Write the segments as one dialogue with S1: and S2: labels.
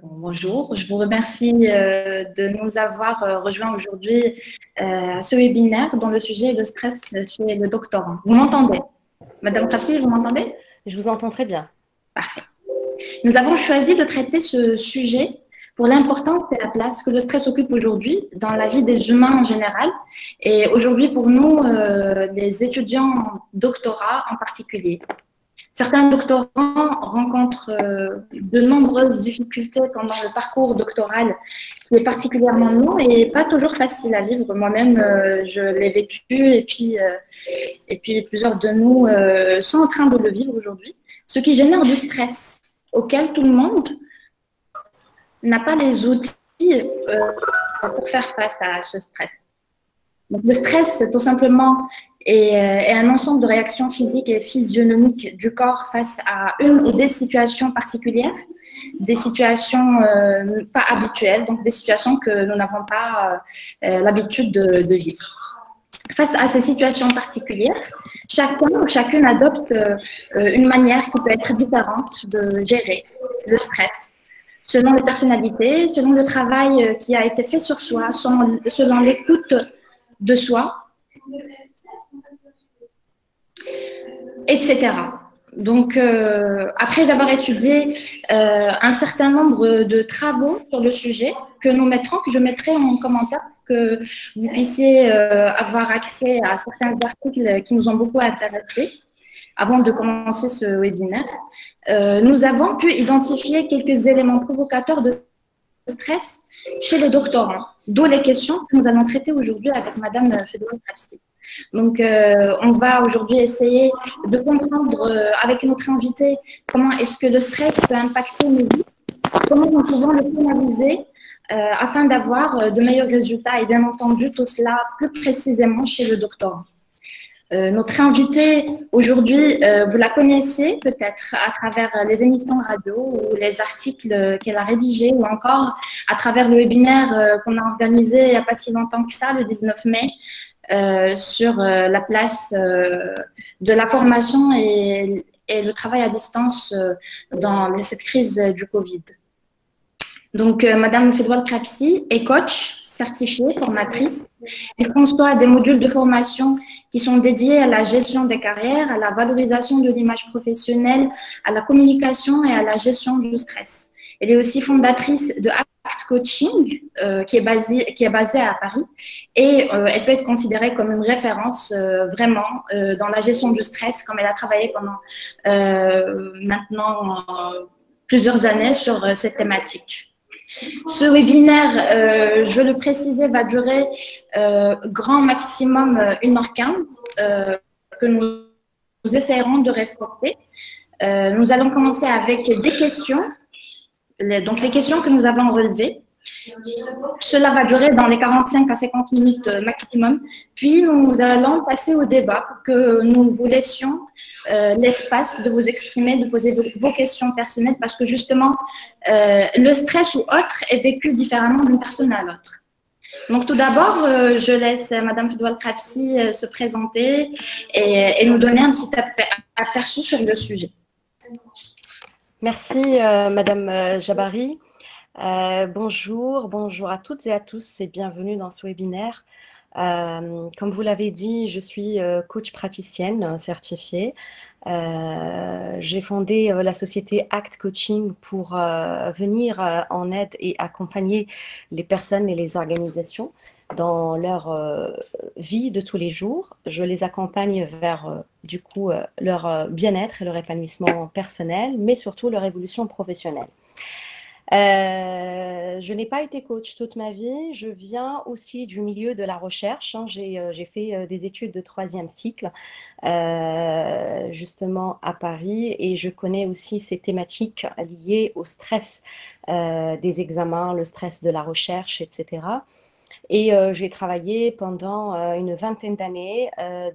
S1: Bonjour, je vous remercie de nous avoir rejoints aujourd'hui à ce webinaire dont le sujet est le stress chez le doctorant. Vous m'entendez? Madame Krapsi, vous m'entendez?
S2: Je vous entends très bien.
S1: Parfait. Nous avons choisi de traiter ce sujet pour l'importance et la place que le stress occupe aujourd'hui dans la vie des humains en général et aujourd'hui pour nous, les étudiants en doctorat en particulier. Certains doctorants rencontrent de nombreuses difficultés pendant le parcours doctoral qui est particulièrement long et pas toujours facile à vivre. Moi-même, je l'ai vécu et puis plusieurs de nous sont en train de le vivre aujourd'hui, ce qui génère du stress auquel tout le monde n'a pas les outils pour faire face à ce stress. Donc, le stress, tout simplement, est un ensemble de réactions physiques et physionomiques du corps face à une ou des situations particulières, des situations pas habituelles, donc des situations que nous n'avons pas l'habitude de vivre. Face à ces situations particulières, chacun ou chacune adopte une manière qui peut être différente de gérer le stress, selon les personnalités, selon le travail qui a été fait sur soi, selon l'écoute de soi, etc. Donc, après avoir étudié un certain nombre de travaux sur le sujet que je mettrai en commentaire pour que vous puissiez avoir accès à certains articles qui nous ont beaucoup intéressés avant de commencer ce webinaire, nous avons pu identifier quelques éléments provocateurs de stress chez les doctorants, d'où les questions que nous allons traiter aujourd'hui avec Madame Fedwa Krapsi. Donc, on va aujourd'hui essayer de comprendre avec notre invité comment est-ce que le stress peut impacter nos vies, comment nous pouvons le canaliser afin d'avoir de meilleurs résultats et bien entendu tout cela plus précisément chez le doctorant. Notre invitée aujourd'hui, vous la connaissez peut-être à travers les émissions radio ou les articles qu'elle a rédigés ou encore à travers le webinaire qu'on a organisé il n'y a pas si longtemps que ça, le 19 mai, sur la place de la formation et le travail à distance dans cette crise du Covid. Donc, Madame Fedwa Krapsi est coach certifiée, formatrice. Elle conçoit des modules de formation qui sont dédiés à la gestion des carrières, à la valorisation de l'image professionnelle, à la communication et à la gestion du stress. Elle est aussi fondatrice de ACT Coaching, qui est basée à Paris, et elle peut être considérée comme une référence vraiment dans la gestion du stress, comme elle a travaillé pendant maintenant plusieurs années sur cette thématique. Ce webinaire, je le précisais, va durer grand maximum 1h15, que nous essayerons de respecter. Nous allons commencer avec des questions, donc les questions que nous avons relevées. Cela va durer dans les 45 à 50 minutes maximum. Puis, nous allons passer au débat pour que nous vous laissions l'espace de vous exprimer, de poser vos questions personnelles parce que justement, le stress ou autre est vécu différemment d'une personne à l'autre. Donc, tout d'abord, je laisse Madame Fedwa Krapsi se présenter et nous donner un petit aperçu sur le sujet.
S2: Merci, Madame Jabari. Bonjour à toutes et à tous et bienvenue dans ce webinaire. Comme vous l'avez dit, je suis coach praticienne certifiée. J'ai fondé la société ACT Coaching pour venir en aide et accompagner les personnes et les organisations dans leur vie de tous les jours. Je les accompagne vers du coup leur bien-être et leur épanouissement personnel, mais surtout leur évolution professionnelle. Je n'ai pas été coach toute ma vie. Je viens aussi du milieu de la recherche. J'ai fait des études de 3e cycle justement à Paris et je connais aussi ces thématiques liées au stress des examens, le stress de la recherche, etc. Et j'ai travaillé pendant une vingtaine d'années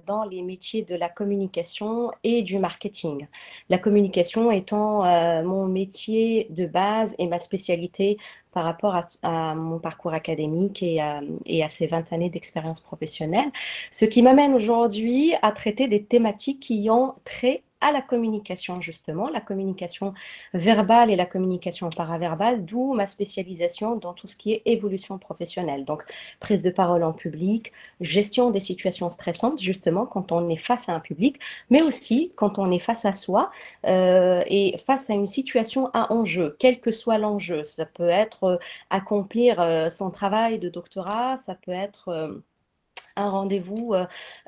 S2: dans les métiers de la communication et du marketing. La communication étant mon métier de base et ma spécialité par rapport à mon parcours académique et à ces 20 années d'expérience professionnelle. Ce qui m'amène aujourd'hui à traiter des thématiques qui ont trait à la communication, justement, la communication verbale et la communication paraverbale, d'où ma spécialisation dans tout ce qui est évolution professionnelle. Donc, prise de parole en public, gestion des situations stressantes, justement, quand on est face à un public, mais aussi quand on est face à soi et face à une situation à enjeu, quel que soit l'enjeu. Ça peut être accomplir son travail de doctorat, ça peut être un rendez-vous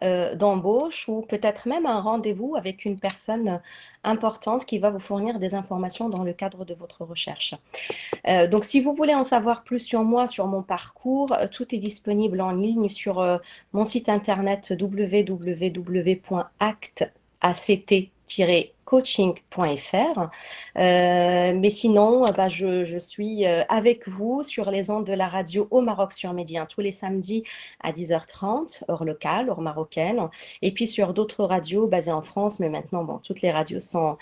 S2: d'embauche ou peut-être même un rendez-vous avec une personne importante qui va vous fournir des informations dans le cadre de votre recherche. Donc, si vous voulez en savoir plus sur moi, sur mon parcours, tout est disponible en ligne sur mon site internet www.act-coaching.fr. Mais sinon, bah, je suis avec vous sur les ondes de la radio au Maroc sur Médien tous les samedis à 10h30, heure locale, heure marocaine, et puis sur d'autres radios basées en France, mais maintenant, bon, toutes les radios sont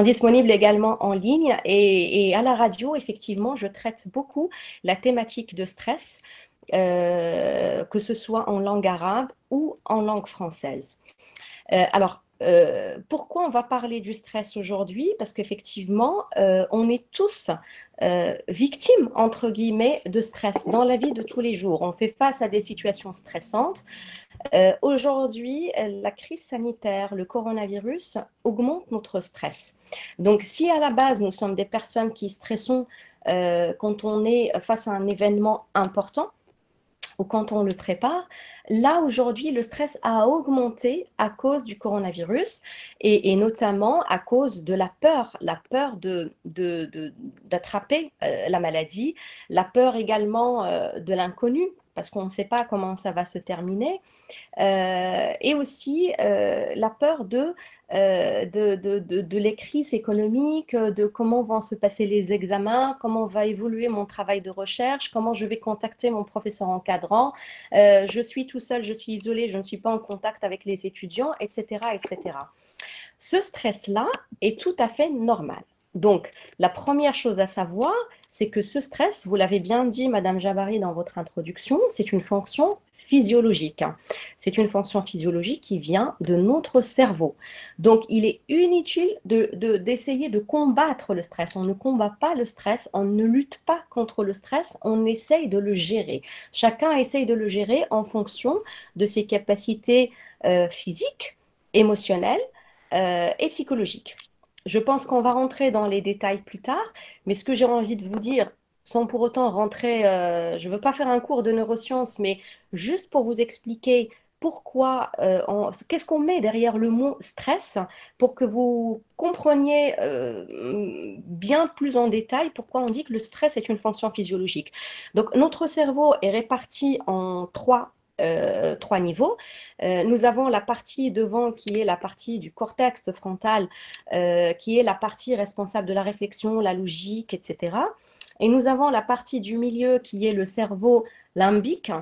S2: disponibles également en ligne. Et à la radio, effectivement, je traite beaucoup la thématique de stress, que ce soit en langue arabe ou en langue française. Pourquoi on va parler du stress aujourd'hui? Parce qu'effectivement, on est tous victimes, entre guillemets, de stress dans la vie de tous les jours. On fait face à des situations stressantes. Aujourd'hui, la crise sanitaire, le coronavirus augmente notre stress. Donc, si à la base, nous sommes des personnes qui stressons quand on est face à un événement important, ou quand on le prépare, là aujourd'hui, le stress a augmenté à cause du coronavirus et notamment à cause de la peur d'attraper la maladie, la peur également de l'inconnu, parce qu'on ne sait pas comment ça va se terminer, et aussi la peur de les crises économiques, de comment vont se passer les examens, comment va évoluer mon travail de recherche, comment je vais contacter mon professeur encadrant, je suis tout seul, je suis isolée, je ne suis pas en contact avec les étudiants, etc., etc. Ce stress-là est tout à fait normal. Donc, la première chose à savoir, c'est que ce stress, vous l'avez bien dit, Madame Jabari, dans votre introduction, c'est une fonction physiologique. C'est une fonction physiologique qui vient de notre cerveau. Donc, il est inutile d'essayer de combattre le stress. On ne combat pas le stress, on ne lutte pas contre le stress, on essaye de le gérer. Chacun essaye de le gérer en fonction de ses capacités physiques, émotionnelles et psychologiques. Je pense qu'on va rentrer dans les détails plus tard, mais ce que j'ai envie de vous dire, sans pour autant rentrer, je ne veux pas faire un cours de neurosciences, mais juste pour vous expliquer pourquoi, qu'est-ce qu'on met derrière le mot stress, pour que vous compreniez bien plus en détail pourquoi on dit que le stress est une fonction physiologique. Donc, notre cerveau est réparti en trois niveaux. Nous avons la partie devant qui est la partie du cortex frontal, qui est la partie responsable de la réflexion, la logique, etc. Et nous avons la partie du milieu qui est le cerveau limbique.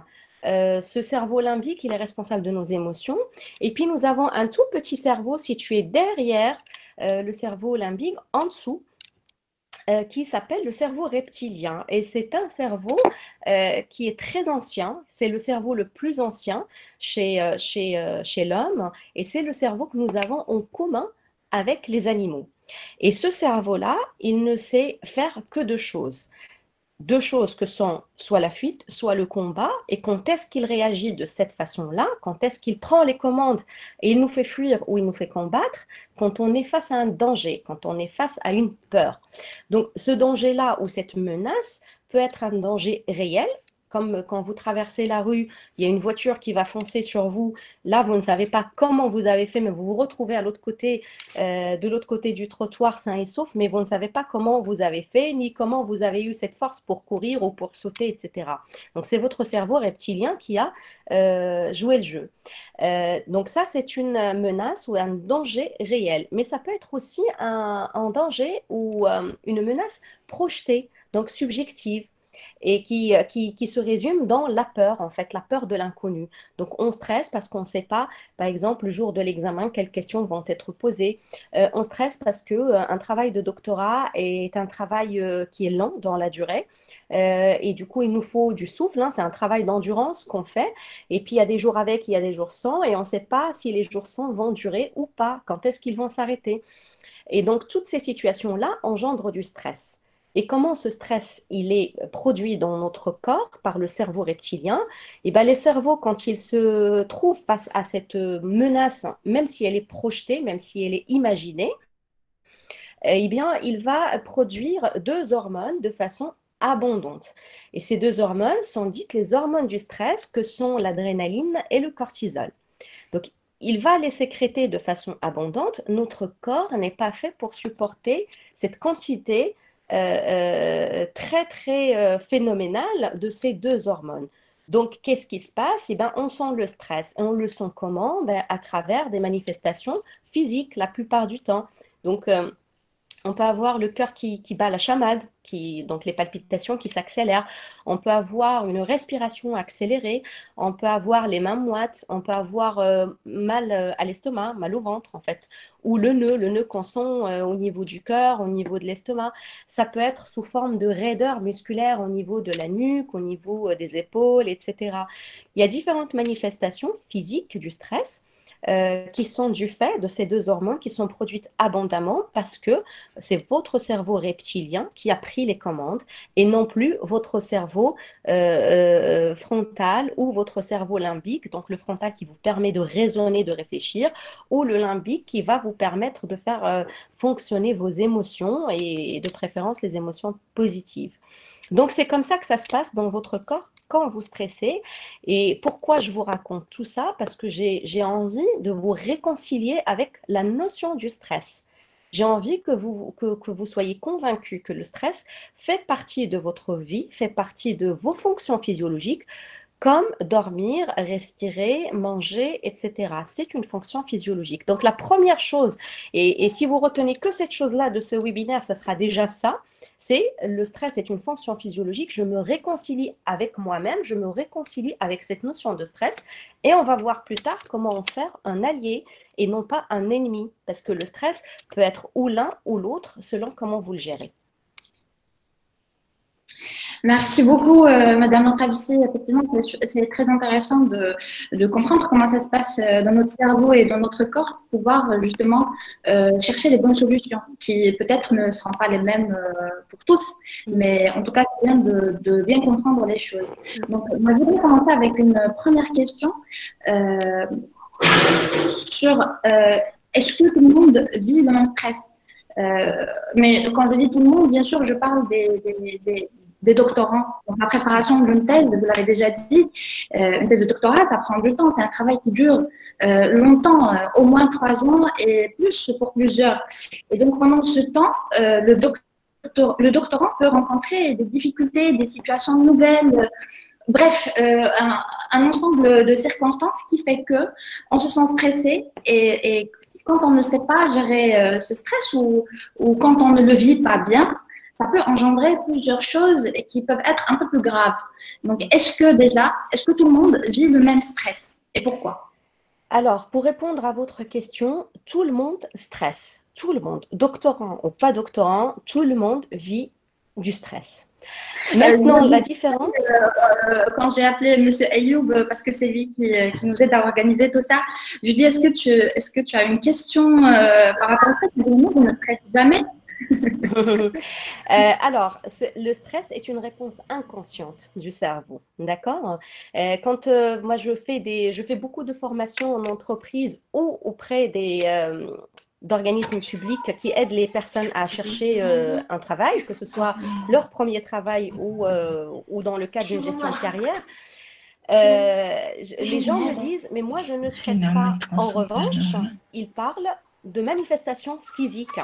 S2: Ce cerveau limbique, il est responsable de nos émotions. Et puis nous avons un tout petit cerveau situé derrière le cerveau limbique, en dessous, qui s'appelle le cerveau reptilien. Et c'est un cerveau qui est très ancien. C'est le cerveau le plus ancien chez l'homme. Et c'est le cerveau que nous avons en commun avec les animaux. Et ce cerveau-là, il ne sait faire que deux choses. Deux choses que sont soit la fuite, soit le combat. Et quand est-ce qu'il réagit de cette façon-là, quand est-ce qu'il prend les commandes et il nous fait fuir ou il nous fait combattre, quand on est face à un danger, quand on est face à une peur. Donc ce danger-là ou cette menace peut être un danger réel, comme quand vous traversez la rue, il y a une voiture qui va foncer sur vous. Là, vous ne savez pas comment vous avez fait, mais vous vous retrouvez à l'autre côté, de l'autre côté du trottoir sain et sauf, mais vous ne savez pas comment vous avez fait, ni comment vous avez eu cette force pour courir ou pour sauter, etc. Donc, c'est votre cerveau reptilien qui a joué le jeu. Donc, ça, c'est une menace ou un danger réel. Mais ça peut être aussi un danger ou une menace projetée, donc subjective, et qui se résume dans la peur, en fait, la peur de l'inconnu. Donc, on stresse parce qu'on ne sait pas, par exemple, le jour de l'examen, quelles questions vont être posées. On stresse parce qu'un travail de doctorat est un travail qui est lent dans la durée. Et du coup, il nous faut du souffle, hein, c'est un travail d'endurance qu'on fait. Et puis, il y a des jours avec, il y a des jours sans, et on ne sait pas si les jours sans vont durer ou pas, quand est-ce qu'ils vont s'arrêter. Et donc, toutes ces situations-là engendrent du stress. Et comment ce stress, il est produit dans notre corps par le cerveau reptilien? Et bien, le cerveau, quand il se trouve face à cette menace, même si elle est projetée, même si elle est imaginée, eh bien, il va produire deux hormones de façon abondante. Et ces deux hormones sont dites les hormones du stress, que sont l'adrénaline et le cortisol. Donc, il va les sécréter de façon abondante. Notre corps n'est pas fait pour supporter cette quantité très, très phénoménale de ces deux hormones. Donc, qu'est-ce qui se passe? Eh bien, on sent le stress. Et on le sent comment? Ben, à travers des manifestations physiques la plupart du temps. Donc, on peut avoir le cœur qui bat la chamade, donc les palpitations qui s'accélèrent. On peut avoir une respiration accélérée. On peut avoir les mains moites. On peut avoir mal à l'estomac, mal au ventre en fait. Ou le nœud qu'on sent au niveau du cœur, au niveau de l'estomac. Ça peut être sous forme de raideur musculaire au niveau de la nuque, au niveau des épaules, etc. Il y a différentes manifestations physiques du stress qui sont du fait de ces deux hormones qui sont produites abondamment parce que c'est votre cerveau reptilien qui a pris les commandes et non plus votre cerveau frontal ou votre cerveau limbique, donc le frontal qui vous permet de raisonner, de réfléchir, ou le limbique qui va vous permettre de faire fonctionner vos émotions et de préférence les émotions positives. Donc, c'est comme ça que ça se passe dans votre corps quand vous stressez. Et pourquoi je vous raconte tout ça? Parce que j'ai envie de vous réconcilier avec la notion du stress. J'ai envie que vous soyez convaincus que le stress fait partie de votre vie, fait partie de vos fonctions physiologiques, comme dormir, respirer, manger, etc. C'est une fonction physiologique. Donc la première chose, et si vous retenez que cette chose-là de ce webinaire, ça sera déjà ça, c'est le stress est une fonction physiologique. Je me réconcilie avec moi-même, je me réconcilie avec cette notion de stress, et on va voir plus tard comment en faire un allié et non pas un ennemi, parce que le stress peut être ou l'un ou l'autre selon comment vous le gérez.
S1: Merci beaucoup, Madame Lantravissi. Effectivement, c'est très intéressant de comprendre comment ça se passe dans notre cerveau et dans notre corps pour pouvoir justement chercher les bonnes solutions qui peut-être ne seront pas les mêmes pour tous, mais en tout cas, c'est bien de bien comprendre les choses. Donc, moi, je voudrais commencer avec une première question euh, sur est-ce que tout le monde vit le même stress? Mais quand je dis tout le monde, bien sûr, je parle des doctorants. Donc, la préparation d'une thèse, vous l'avez déjà dit, une thèse de doctorat, ça prend du temps. C'est un travail qui dure longtemps, au moins 3 ans et plus pour plusieurs. Et donc, pendant ce temps, le doctorant peut rencontrer des difficultés, des situations nouvelles. Bref, un ensemble de circonstances qui fait que on se sent stressé et quand on ne sait pas gérer ce stress ou quand on ne le vit pas bien, ça peut engendrer plusieurs choses et qui peuvent être un peu plus graves. Donc, est-ce que tout le monde vit le même stress et pourquoi?
S2: Alors, pour répondre à votre question, tout le monde stresse. Tout le monde, doctorant ou pas doctorant, tout le monde vit du stress. Maintenant, la différence.
S1: Quand j'ai appelé Monsieur Ayoub, parce que c'est lui qui nous aide à organiser tout ça, je lui dis est-ce que tu as une question par rapport au fait que nous, on ne stresse jamais?
S2: Alors, le stress est une réponse inconsciente du cerveau, d'accord? Quand moi je fais beaucoup de formations en entreprise ou auprès d'organismes publics qui aident les personnes à chercher un travail, que ce soit leur premier travail ou dans le cadre d'une gestion de carrière. Les gens me disent, mais moi je ne stresse pas. En revanche, ils parlent de manifestations physiques.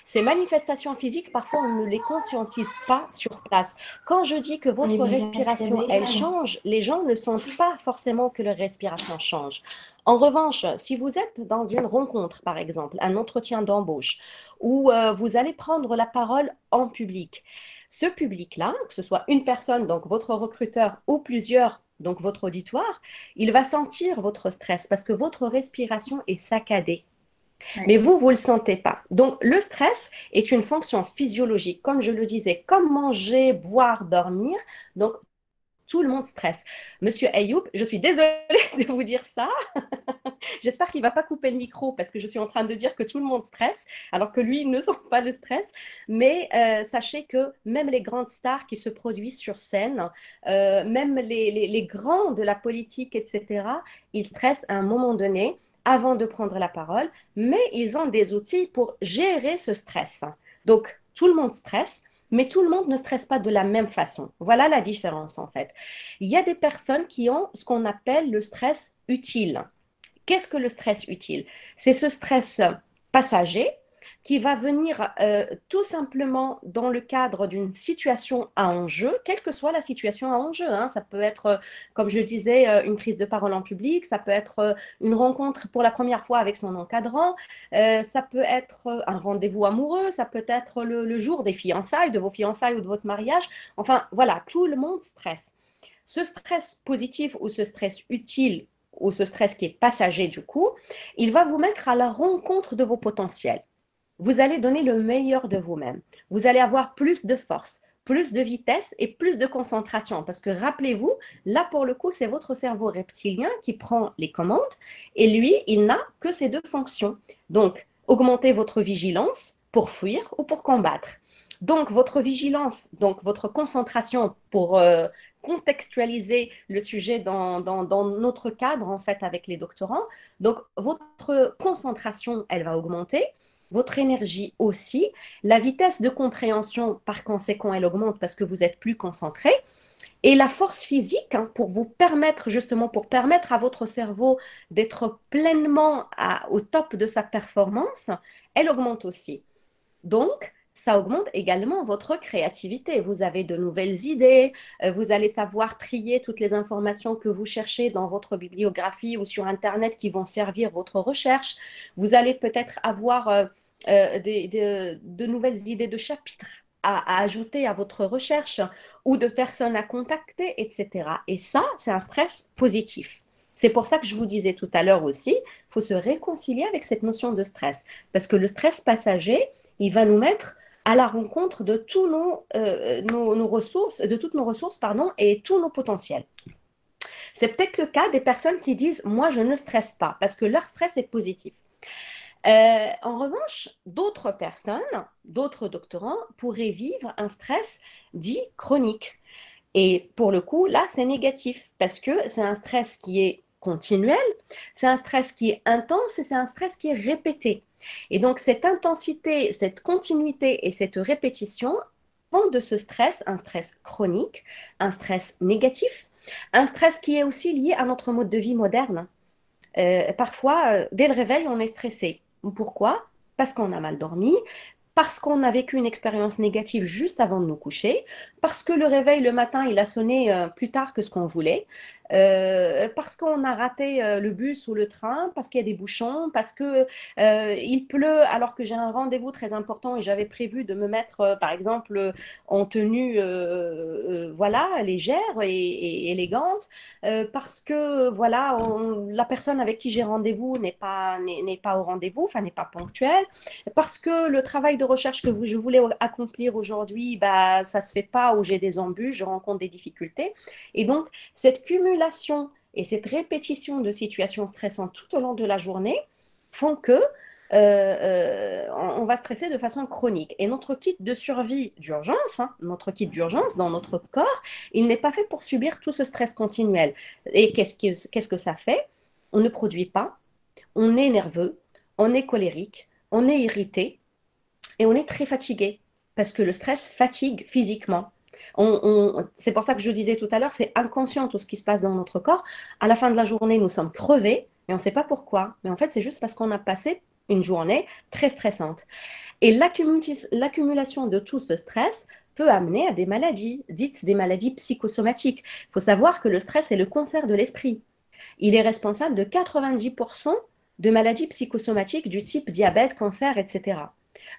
S2: Ces manifestations physiques, parfois, on ne les conscientise pas sur place. Quand je dis que votre respiration, elle change, les gens ne sentent pas forcément que leur respiration change. En revanche, si vous êtes dans une rencontre, par exemple, un entretien d'embauche, où vous allez prendre la parole en public, ce public-là, que ce soit une personne, donc votre recruteur, ou plusieurs, donc votre auditoire, il va sentir votre stress parce que votre respiration est saccadée. Mais vous ne le sentez pas. Donc, le stress est une fonction physiologique, comme je le disais, comme manger, boire, dormir. Donc, tout le monde stresse. Monsieur Ayoub, je suis désolée de vous dire ça. J'espère qu'il ne va pas couper le micro parce que je suis en train de dire que tout le monde stresse, alors que lui, il ne sent pas le stress. Mais sachez que même les grandes stars qui se produisent sur scène, même les grands de la politique, etc., ils stressent à un moment donné avant de prendre la parole, mais ils ont des outils pour gérer ce stress. Donc, tout le monde stresse, mais tout le monde ne stresse pas de la même façon. Voilà la différence en fait. Il y a des personnes qui ont ce qu'on appelle le stress utile. Qu'est-ce que le stress utile? C'est ce stress passager qui va venir tout simplement dans le cadre d'une situation à enjeu, quelle que soit la situation à enjeu. Hein. Ça peut être, comme je disais, une prise de parole en public, ça peut être une rencontre pour la première fois avec son encadrant, ça peut être un rendez-vous amoureux, ça peut être le jour des fiançailles, de vos fiançailles ou de votre mariage. Enfin, voilà, tout le monde stresse. Ce stress positif ou ce stress utile ou ce stress qui est passager du coup, il va vous mettre à la rencontre de vos potentiels. Vous allez donner le meilleur de vous-même. Vous allez avoir plus de force, plus de vitesse et plus de concentration. Parce que rappelez-vous, là pour le coup, c'est votre cerveau reptilien qui prend les commandes et lui, il n'a que ces deux fonctions. Donc, augmentez votre vigilance pour fuir ou pour combattre. Donc, votre vigilance, donc votre concentration pour contextualiser le sujet dans notre cadre, en fait, avec les doctorants. Donc, votre concentration, elle va augmenter, votre énergie aussi. La vitesse de compréhension, par conséquent, elle augmente parce que vous êtes plus concentré. Et la force physique, hein, pour vous permettre, justement, pour permettre à votre cerveau d'être pleinement au top de sa performance, elle augmente aussi. Donc, ça augmente également votre créativité. Vous avez de nouvelles idées, vous allez savoir trier toutes les informations que vous cherchez dans votre bibliographie ou sur Internet qui vont servir votre recherche. Vous allez peut-être avoir de nouvelles idées de chapitres à ajouter à votre recherche ou de personnes à contacter, etc. Et ça, c'est un stress positif. C'est pour ça que je vous disais tout à l'heure aussi, il faut se réconcilier avec cette notion de stress. Parce que le stress passager, il va nous mettre à la rencontre de tous nos ressources, de toutes nos ressources, pardon, et tous nos potentiels. C'est peut-être le cas des personnes qui disent moi je ne stresse pas parce que leur stress est positif. En revanche, d'autres personnes, d'autres doctorants pourraient vivre un stress dit chronique. Et pour le coup, là, c'est négatif parce que c'est un stress qui est continuel, c'est un stress qui est intense et c'est un stress qui est répété. Et donc, cette intensité, cette continuité et cette répétition font de ce stress un stress chronique, un stress négatif, un stress qui est aussi lié à notre mode de vie moderne. Parfois, dès le réveil, on est stressé. Pourquoi? Parce qu'on a mal dormi, parce qu'on a vécu une expérience négative juste avant de nous coucher, parce que le réveil le matin, il a sonné plus tard que ce qu'on voulait, parce qu'on a raté le bus ou le train, parce qu'il y a des bouchons, parce que il pleut alors que j'ai un rendez-vous très important et j'avais prévu de me mettre, par exemple, en tenue voilà, légère et élégante, parce que voilà, la personne avec qui j'ai rendez-vous n'est pas au rendez-vous, enfin n'est pas ponctuelle, parce que le travail de recherche que je voulais accomplir aujourd'hui, bah, ça ne se fait pas ou j'ai des embûches, je rencontre des difficultés. Et donc, cette cumulation et cette répétition de situations stressantes tout au long de la journée font que on va stresser de façon chronique. Et notre kit de survie d'urgence, hein, notre kit d'urgence dans notre corps, il n'est pas fait pour subir tout ce stress continuel. Et qu'est-ce que ça fait? On ne produit pas, on est nerveux, on est colérique, on est irrité et on est très fatigué parce que le stress fatigue physiquement. C'est pour ça que je disais tout à l'heure, c'est inconscient tout ce qui se passe dans notre corps. À la fin de la journée, nous sommes crevés, mais on ne sait pas pourquoi. Mais en fait, c'est juste parce qu'on a passé une journée très stressante. Et l'accumulation de tout ce stress peut amener à des maladies, dites des maladies psychosomatiques. Il faut savoir que le stress est le cancer de l'esprit. Il est responsable de 90% de maladies psychosomatiques du type diabète, cancer, etc.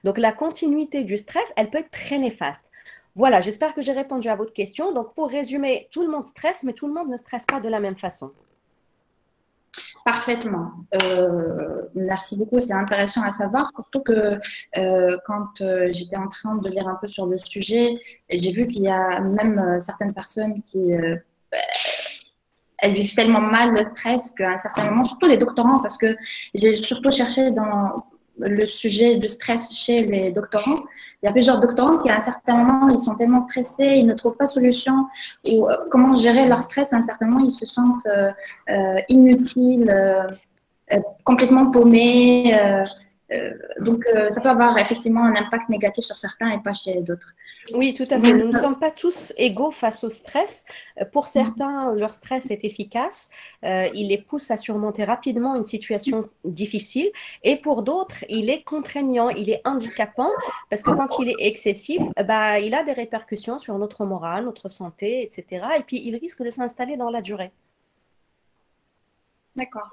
S2: Donc la continuité du stress, elle peut être très néfaste. Voilà, j'espère que j'ai répondu à votre question. Donc pour résumer, tout le monde stresse, mais tout le monde ne stresse pas de la même façon.
S1: Parfaitement. Merci beaucoup, c'est intéressant à savoir, surtout que quand j'étais en train de lire un peu sur le sujet, j'ai vu qu'il y a même certaines personnes qui elles vivent tellement mal le stress qu'à un certain moment, surtout les doctorants, parce que j'ai surtout cherché dans le sujet du stress chez les doctorants. Il y a plusieurs doctorants qui, à un certain moment, ils sont tellement stressés, ils ne trouvent pas de solution ou comment gérer leur stress. À un certain moment, ils se sentent inutiles, complètement paumés. Donc, ça peut avoir effectivement un impact négatif sur certains et pas chez d'autres.
S2: Oui, tout à fait. Nous ne sommes pas tous égaux face au stress. Pour certains, leur stress est efficace. Il les pousse à surmonter rapidement une situation difficile. Et pour d'autres, il est contraignant, il est handicapant parce que quand il est excessif, bah, il a des répercussions sur notre morale, notre santé, etc. Et puis, il risque de s'installer dans la durée.
S1: D'accord.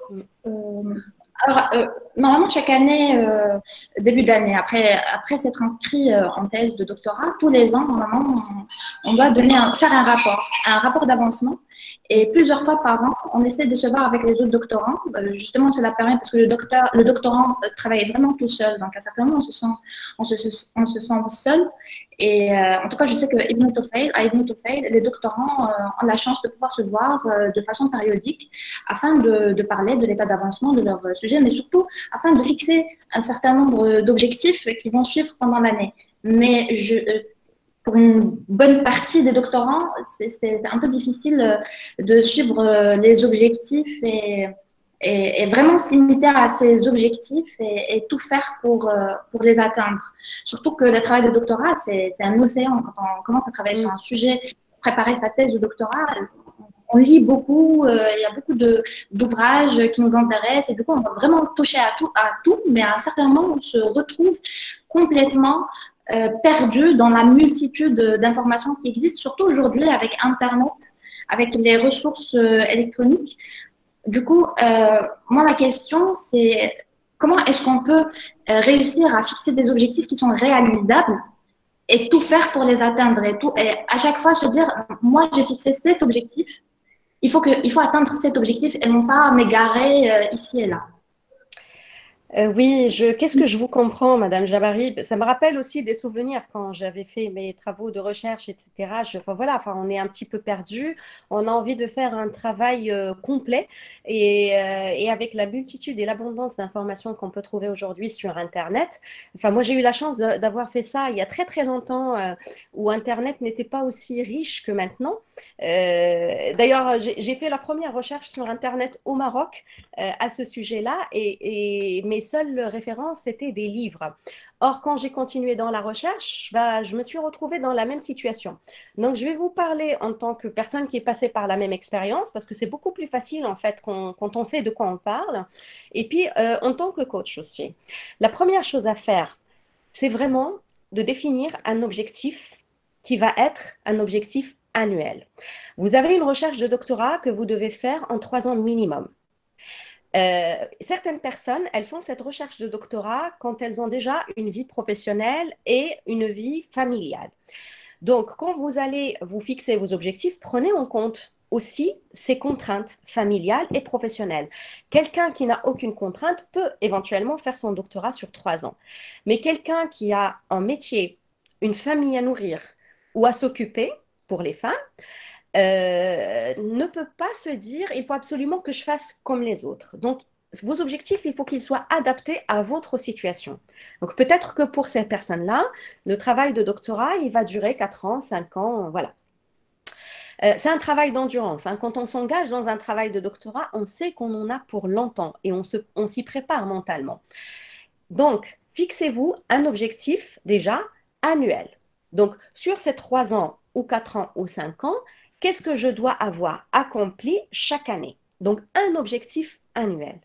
S1: Alors, normalement, chaque année, début d'année, après s'être inscrit en thèse de doctorat, tous les ans, normalement, on doit faire un rapport d'avancement. Et plusieurs fois par an, on essaie de se voir avec les autres doctorants. Justement, cela permet parce que le doctorant travaille vraiment tout seul. Donc, à certains moments, on se sent seul. Et en tout cas, je sais qu'à Ibn Tufayl, les doctorants ont la chance de pouvoir se voir de façon périodique afin de parler de l'état d'avancement de leur sujet, mais surtout afin de fixer un certain nombre d'objectifs qui vont suivre pendant l'année. Mais pour une bonne partie des doctorants, c'est un peu difficile de suivre les objectifs et vraiment se limiter à ces objectifs et tout faire pour les atteindre. Surtout que le travail de doctorat, c'est un océan. Quand on commence à travailler sur un sujet, préparer sa thèse de doctorat, on lit beaucoup, il y a beaucoup d'ouvrages qui nous intéressent et du coup, on va vraiment toucher à tout, mais à un certain moment, on se retrouve complètement perdu dans la multitude d'informations qui existent, surtout aujourd'hui avec Internet, avec les ressources électroniques. Du coup, moi, ma question, c'est comment est-ce qu'on peut réussir à fixer des objectifs qui sont réalisables et tout faire pour les atteindre et à chaque fois se dire, moi, j'ai fixé cet objectif, il faut atteindre cet objectif et non pas m'égarer ici et là.
S2: Oui, qu'est-ce que je vous comprends, Madame Jabari? Ça me rappelle aussi des souvenirs quand j'avais fait mes travaux de recherche, etc. Enfin, on est un petit peu perdu. On a envie de faire un travail complet et avec la multitude et l'abondance d'informations qu'on peut trouver aujourd'hui sur Internet. Enfin, moi, j'ai eu la chance d'avoir fait ça il y a très très longtemps où Internet n'était pas aussi riche que maintenant. D'ailleurs, j'ai fait la première recherche sur Internet au Maroc à ce sujet-là et mes seules références, c'était des livres. Or, quand j'ai continué dans la recherche, bah, je me suis retrouvée dans la même situation. Donc, je vais vous parler en tant que personne qui est passée par la même expérience, parce que c'est beaucoup plus facile, en fait, quand on sait de quoi on parle. Et puis, en tant que coach aussi. La première chose à faire, c'est vraiment de définir un objectif qui va être un objectif annuel. Vous avez une recherche de doctorat que vous devez faire en 3 ans minimum. Certaines personnes, elles font cette recherche de doctorat quand elles ont déjà une vie professionnelle et une vie familiale. Donc, quand vous allez vous fixer vos objectifs, prenez en compte aussi ces contraintes familiales et professionnelles. Quelqu'un qui n'a aucune contrainte peut éventuellement faire son doctorat sur 3 ans. Mais quelqu'un qui a un métier, une famille à nourrir ou à s'occuper, pour les femmes, ne peut pas se dire il faut absolument que je fasse comme les autres. Donc, vos objectifs, il faut qu'ils soient adaptés à votre situation. Donc, peut-être que pour ces personnes-là, le travail de doctorat, il va durer 4 ans, 5 ans, voilà. C'est un travail d'endurance, hein. Quand on s'engage dans un travail de doctorat, on sait qu'on en a pour longtemps et on s'y prépare mentalement. Donc, fixez-vous un objectif déjà annuel. Donc, sur ces 3 ans ou 4 ans ou 5 ans, qu'est-ce que je dois avoir accompli chaque année? Donc, un objectif annuel.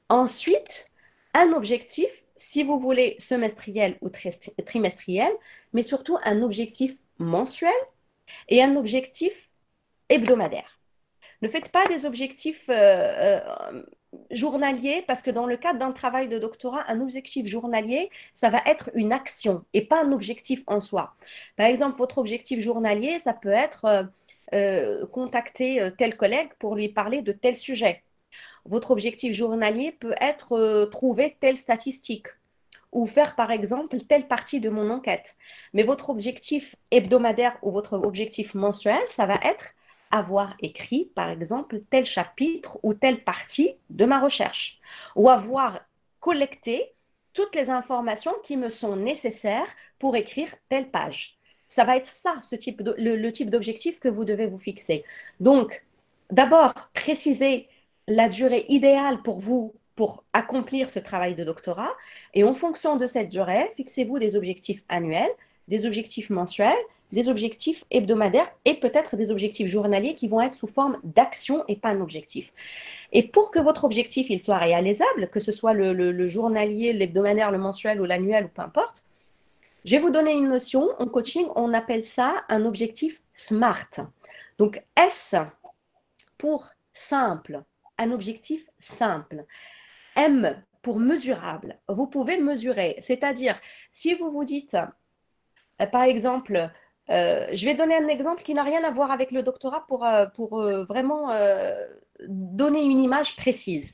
S2: Ensuite, un objectif, si vous voulez, semestriel ou trimestriel, mais surtout un objectif mensuel et un objectif hebdomadaire. Ne faites pas des objectifs journaliers parce que dans le cadre d'un travail de doctorat, un objectif journalier, ça va être une action et pas un objectif en soi. Par exemple, votre objectif journalier, ça peut être contacter tel collègue pour lui parler de tel sujet. Votre objectif journalier peut être trouver telle statistique ou faire par exemple telle partie de mon enquête. Mais votre objectif hebdomadaire ou votre objectif mensuel, ça va être avoir écrit par exemple tel chapitre ou telle partie de ma recherche ou avoir collecté toutes les informations qui me sont nécessaires pour écrire telle page. Ça va être ça, le type d'objectif que vous devez vous fixer. Donc, d'abord, précisez la durée idéale pour vous pour accomplir ce travail de doctorat. Et en fonction de cette durée, fixez-vous des objectifs annuels, des objectifs mensuels, des objectifs hebdomadaires et peut-être des objectifs journaliers qui vont être sous forme d'action et pas un objectif. Et pour que votre objectif il soit réalisable, que ce soit le journalier, l'hebdomadaire, le mensuel ou l'annuel ou peu importe, je vais vous donner une notion. En coaching, on appelle ça un objectif SMART. Donc S pour simple, un objectif simple. M pour mesurable. Vous pouvez mesurer, c'est-à-dire si vous vous dites, par exemple, je vais donner un exemple qui n'a rien à voir avec le doctorat pour vraiment donner une image précise.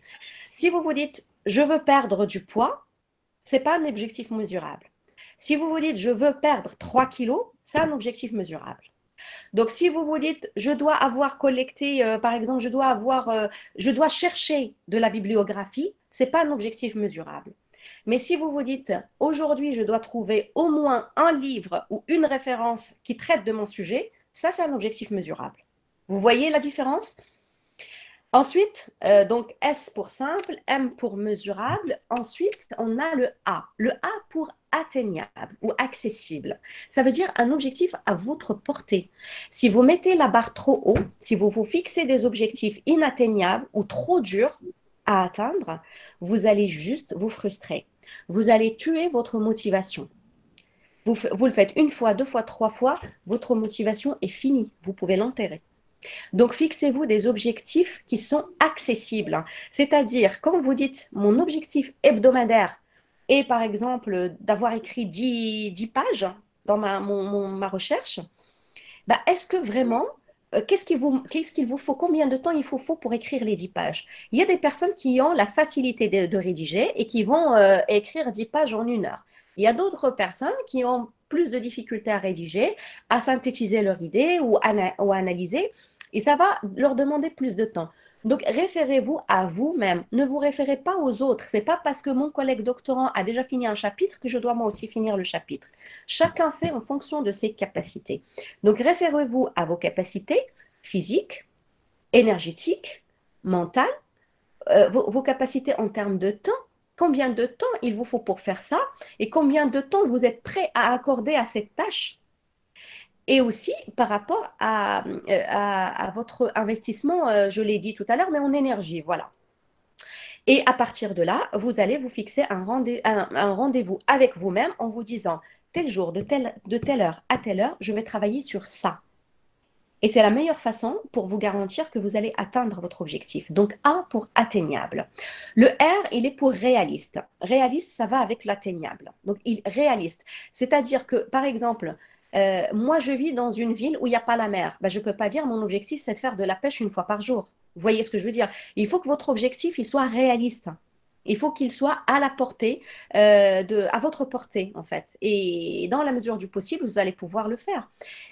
S2: Si vous vous dites, je veux perdre du poids, ce n'est pas un objectif mesurable. Si vous vous dites, je veux perdre 3 kilos, c'est un objectif mesurable. Donc, si vous vous dites, je dois avoir collecté, par exemple, je dois chercher de la bibliographie, ce n'est pas un objectif mesurable. Mais si vous vous dites, aujourd'hui, je dois trouver au moins un livre ou une référence qui traite de mon sujet, ça, c'est un objectif mesurable. Vous voyez la différence? Ensuite, donc S pour simple, M pour mesurable. Ensuite, on a le A. Le A pour atteignable ou accessible. Ça veut dire un objectif à votre portée. Si vous mettez la barre trop haut, si vous vous fixez des objectifs inatteignables ou trop durs à atteindre, vous allez juste vous frustrer. Vous allez tuer votre motivation. Vous le faites une fois, deux fois, trois fois, votre motivation est finie. Vous pouvez l'enterrer. Donc, fixez-vous des objectifs qui sont accessibles. C'est-à-dire, quand vous dites mon objectif hebdomadaire est, par exemple, d'avoir écrit 10 pages dans ma recherche, bah, est-ce que vraiment, qu'est-ce qu'il vous faut, combien de temps il faut pour écrire les 10 pages? Il y a des personnes qui ont la facilité de rédiger et qui vont écrire 10 pages en 1 heure. Il y a d'autres personnes qui ont plus de difficultés à rédiger, à synthétiser leur idée ou à analyser, et ça va leur demander plus de temps. Donc, référez-vous à vous-même. Ne vous référez pas aux autres. Ce n'est pas parce que mon collègue doctorant a déjà fini un chapitre que je dois moi aussi finir le chapitre. Chacun fait en fonction de ses capacités. Donc, référez-vous à vos capacités physiques, énergétiques, mentales, vos capacités en termes de temps. Combien de temps il vous faut pour faire ça et combien de temps vous êtes prêt à accorder à cette tâche. Et aussi par rapport à votre investissement, je l'ai dit tout à l'heure, mais en énergie, voilà. Et à partir de là, vous allez vous fixer un rendez-vous avec vous-même en vous disant, tel jour, de telle heure à telle heure, je vais travailler sur ça. Et c'est la meilleure façon pour vous garantir que vous allez atteindre votre objectif. Donc, A pour atteignable. Le R, il est pour réaliste. Réaliste, ça va avec l'atteignable. Donc, réaliste. C'est-à-dire que, par exemple, moi, je vis dans une ville où il n'y a pas la mer. Ben, je ne peux pas dire mon objectif, c'est de faire de la pêche 1 fois par jour. Vous voyez ce que je veux dire? Il faut que votre objectif, il soit réaliste. Il faut qu'il soit à la portée, à votre portée, en fait. Et dans la mesure du possible, vous allez pouvoir le faire.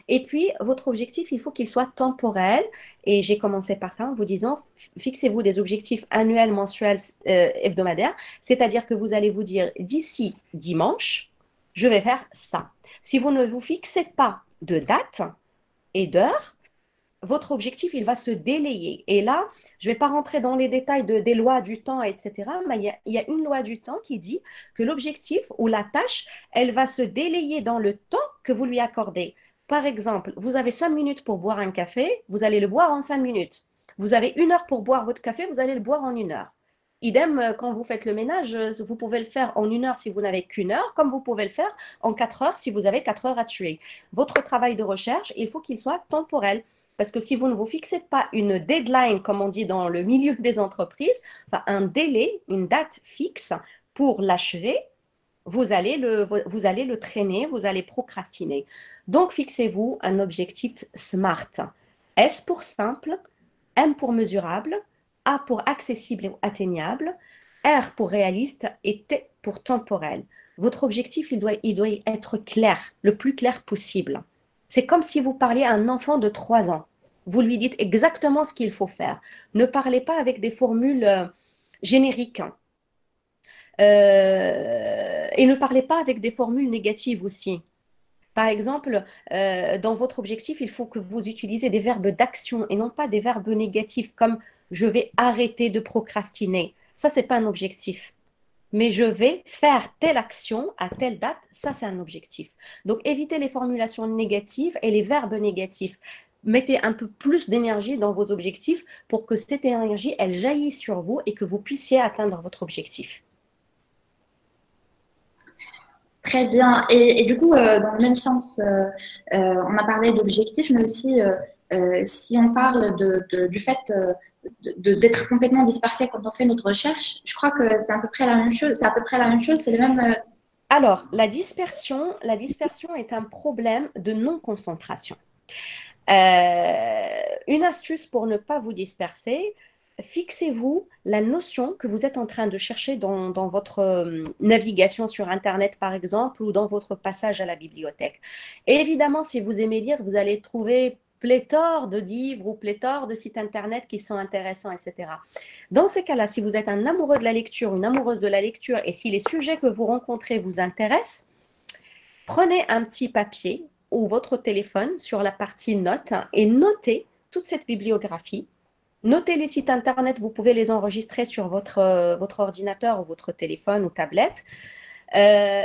S2: Et puis, votre objectif, il faut qu'il soit temporel. Et j'ai commencé par ça en vous disant, fixez-vous des objectifs annuels, mensuels, hebdomadaires. C'est-à-dire que vous allez vous dire, d'ici dimanche, je vais faire ça. Si vous ne vous fixez pas de date et d'heure, votre objectif, il va se délayer. Et là, je ne vais pas rentrer dans les détails des lois du temps, etc. Mais il y a une loi du temps qui dit que l'objectif ou la tâche, elle va se délayer dans le temps que vous lui accordez. Par exemple, vous avez 5 minutes pour boire un café, vous allez le boire en 5 minutes. Vous avez 1 heure pour boire votre café, vous allez le boire en 1 heure. Idem, quand vous faites le ménage, vous pouvez le faire en 1 heure si vous n'avez qu'1 heure, comme vous pouvez le faire en 4 heures si vous avez 4 heures à tuer. Votre travail de recherche, il faut qu'il soit temporel. Parce que si vous ne vous fixez pas une deadline, comme on dit dans le milieu des entreprises, enfin un délai, une date fixe pour l'achever, vous allez le traîner, vous allez procrastiner. Donc, fixez-vous un objectif SMART. S pour simple, M pour mesurable, A pour accessible ou atteignable, R pour réaliste et T pour temporel. Votre objectif, il doit être clair, le plus clair possible. C'est comme si vous parliez à un enfant de 3 ans. Vous lui dites exactement ce qu'il faut faire. Ne parlez pas avec des formules génériques. Et ne parlez pas avec des formules négatives aussi. Par exemple, dans votre objectif, il faut que vous utilisez des verbes d'action et non pas des verbes négatifs comme je vais arrêter de procrastiner. Ça, c'est pas un objectif. Mais je vais faire telle action à telle date, ça, c'est un objectif. Donc, évitez les formulations négatives et les verbes négatifs. Mettez un peu plus d'énergie dans vos objectifs pour que cette énergie, elle jaillisse sur vous et que vous puissiez atteindre votre objectif.
S1: Très bien. Et du coup, dans le même sens, on a parlé d'objectifs, mais aussi si on parle du fait d'être complètement dispersé quand on fait notre recherche, je crois que c'est à peu près la même chose. C'est à peu près la même chose. C'est les mêmes.
S2: Alors, la dispersion est un problème de non-concentration. Une astuce pour ne pas vous disperser, fixez-vous la notion que vous êtes en train de chercher dans votre navigation sur Internet, par exemple, ou dans votre passage à la bibliothèque. Et évidemment, si vous aimez lire, vous allez trouver pléthore de livres ou pléthore de sites Internet qui sont intéressants, etc. Dans ces cas-là, si vous êtes un amoureux de la lecture, une amoureuse de la lecture, et si les sujets que vous rencontrez vous intéressent, prenez un petit papier ou votre téléphone sur la partie notes et notez toute cette bibliographie. Notez les sites Internet, vous pouvez les enregistrer sur votre ordinateur ou votre téléphone ou tablette.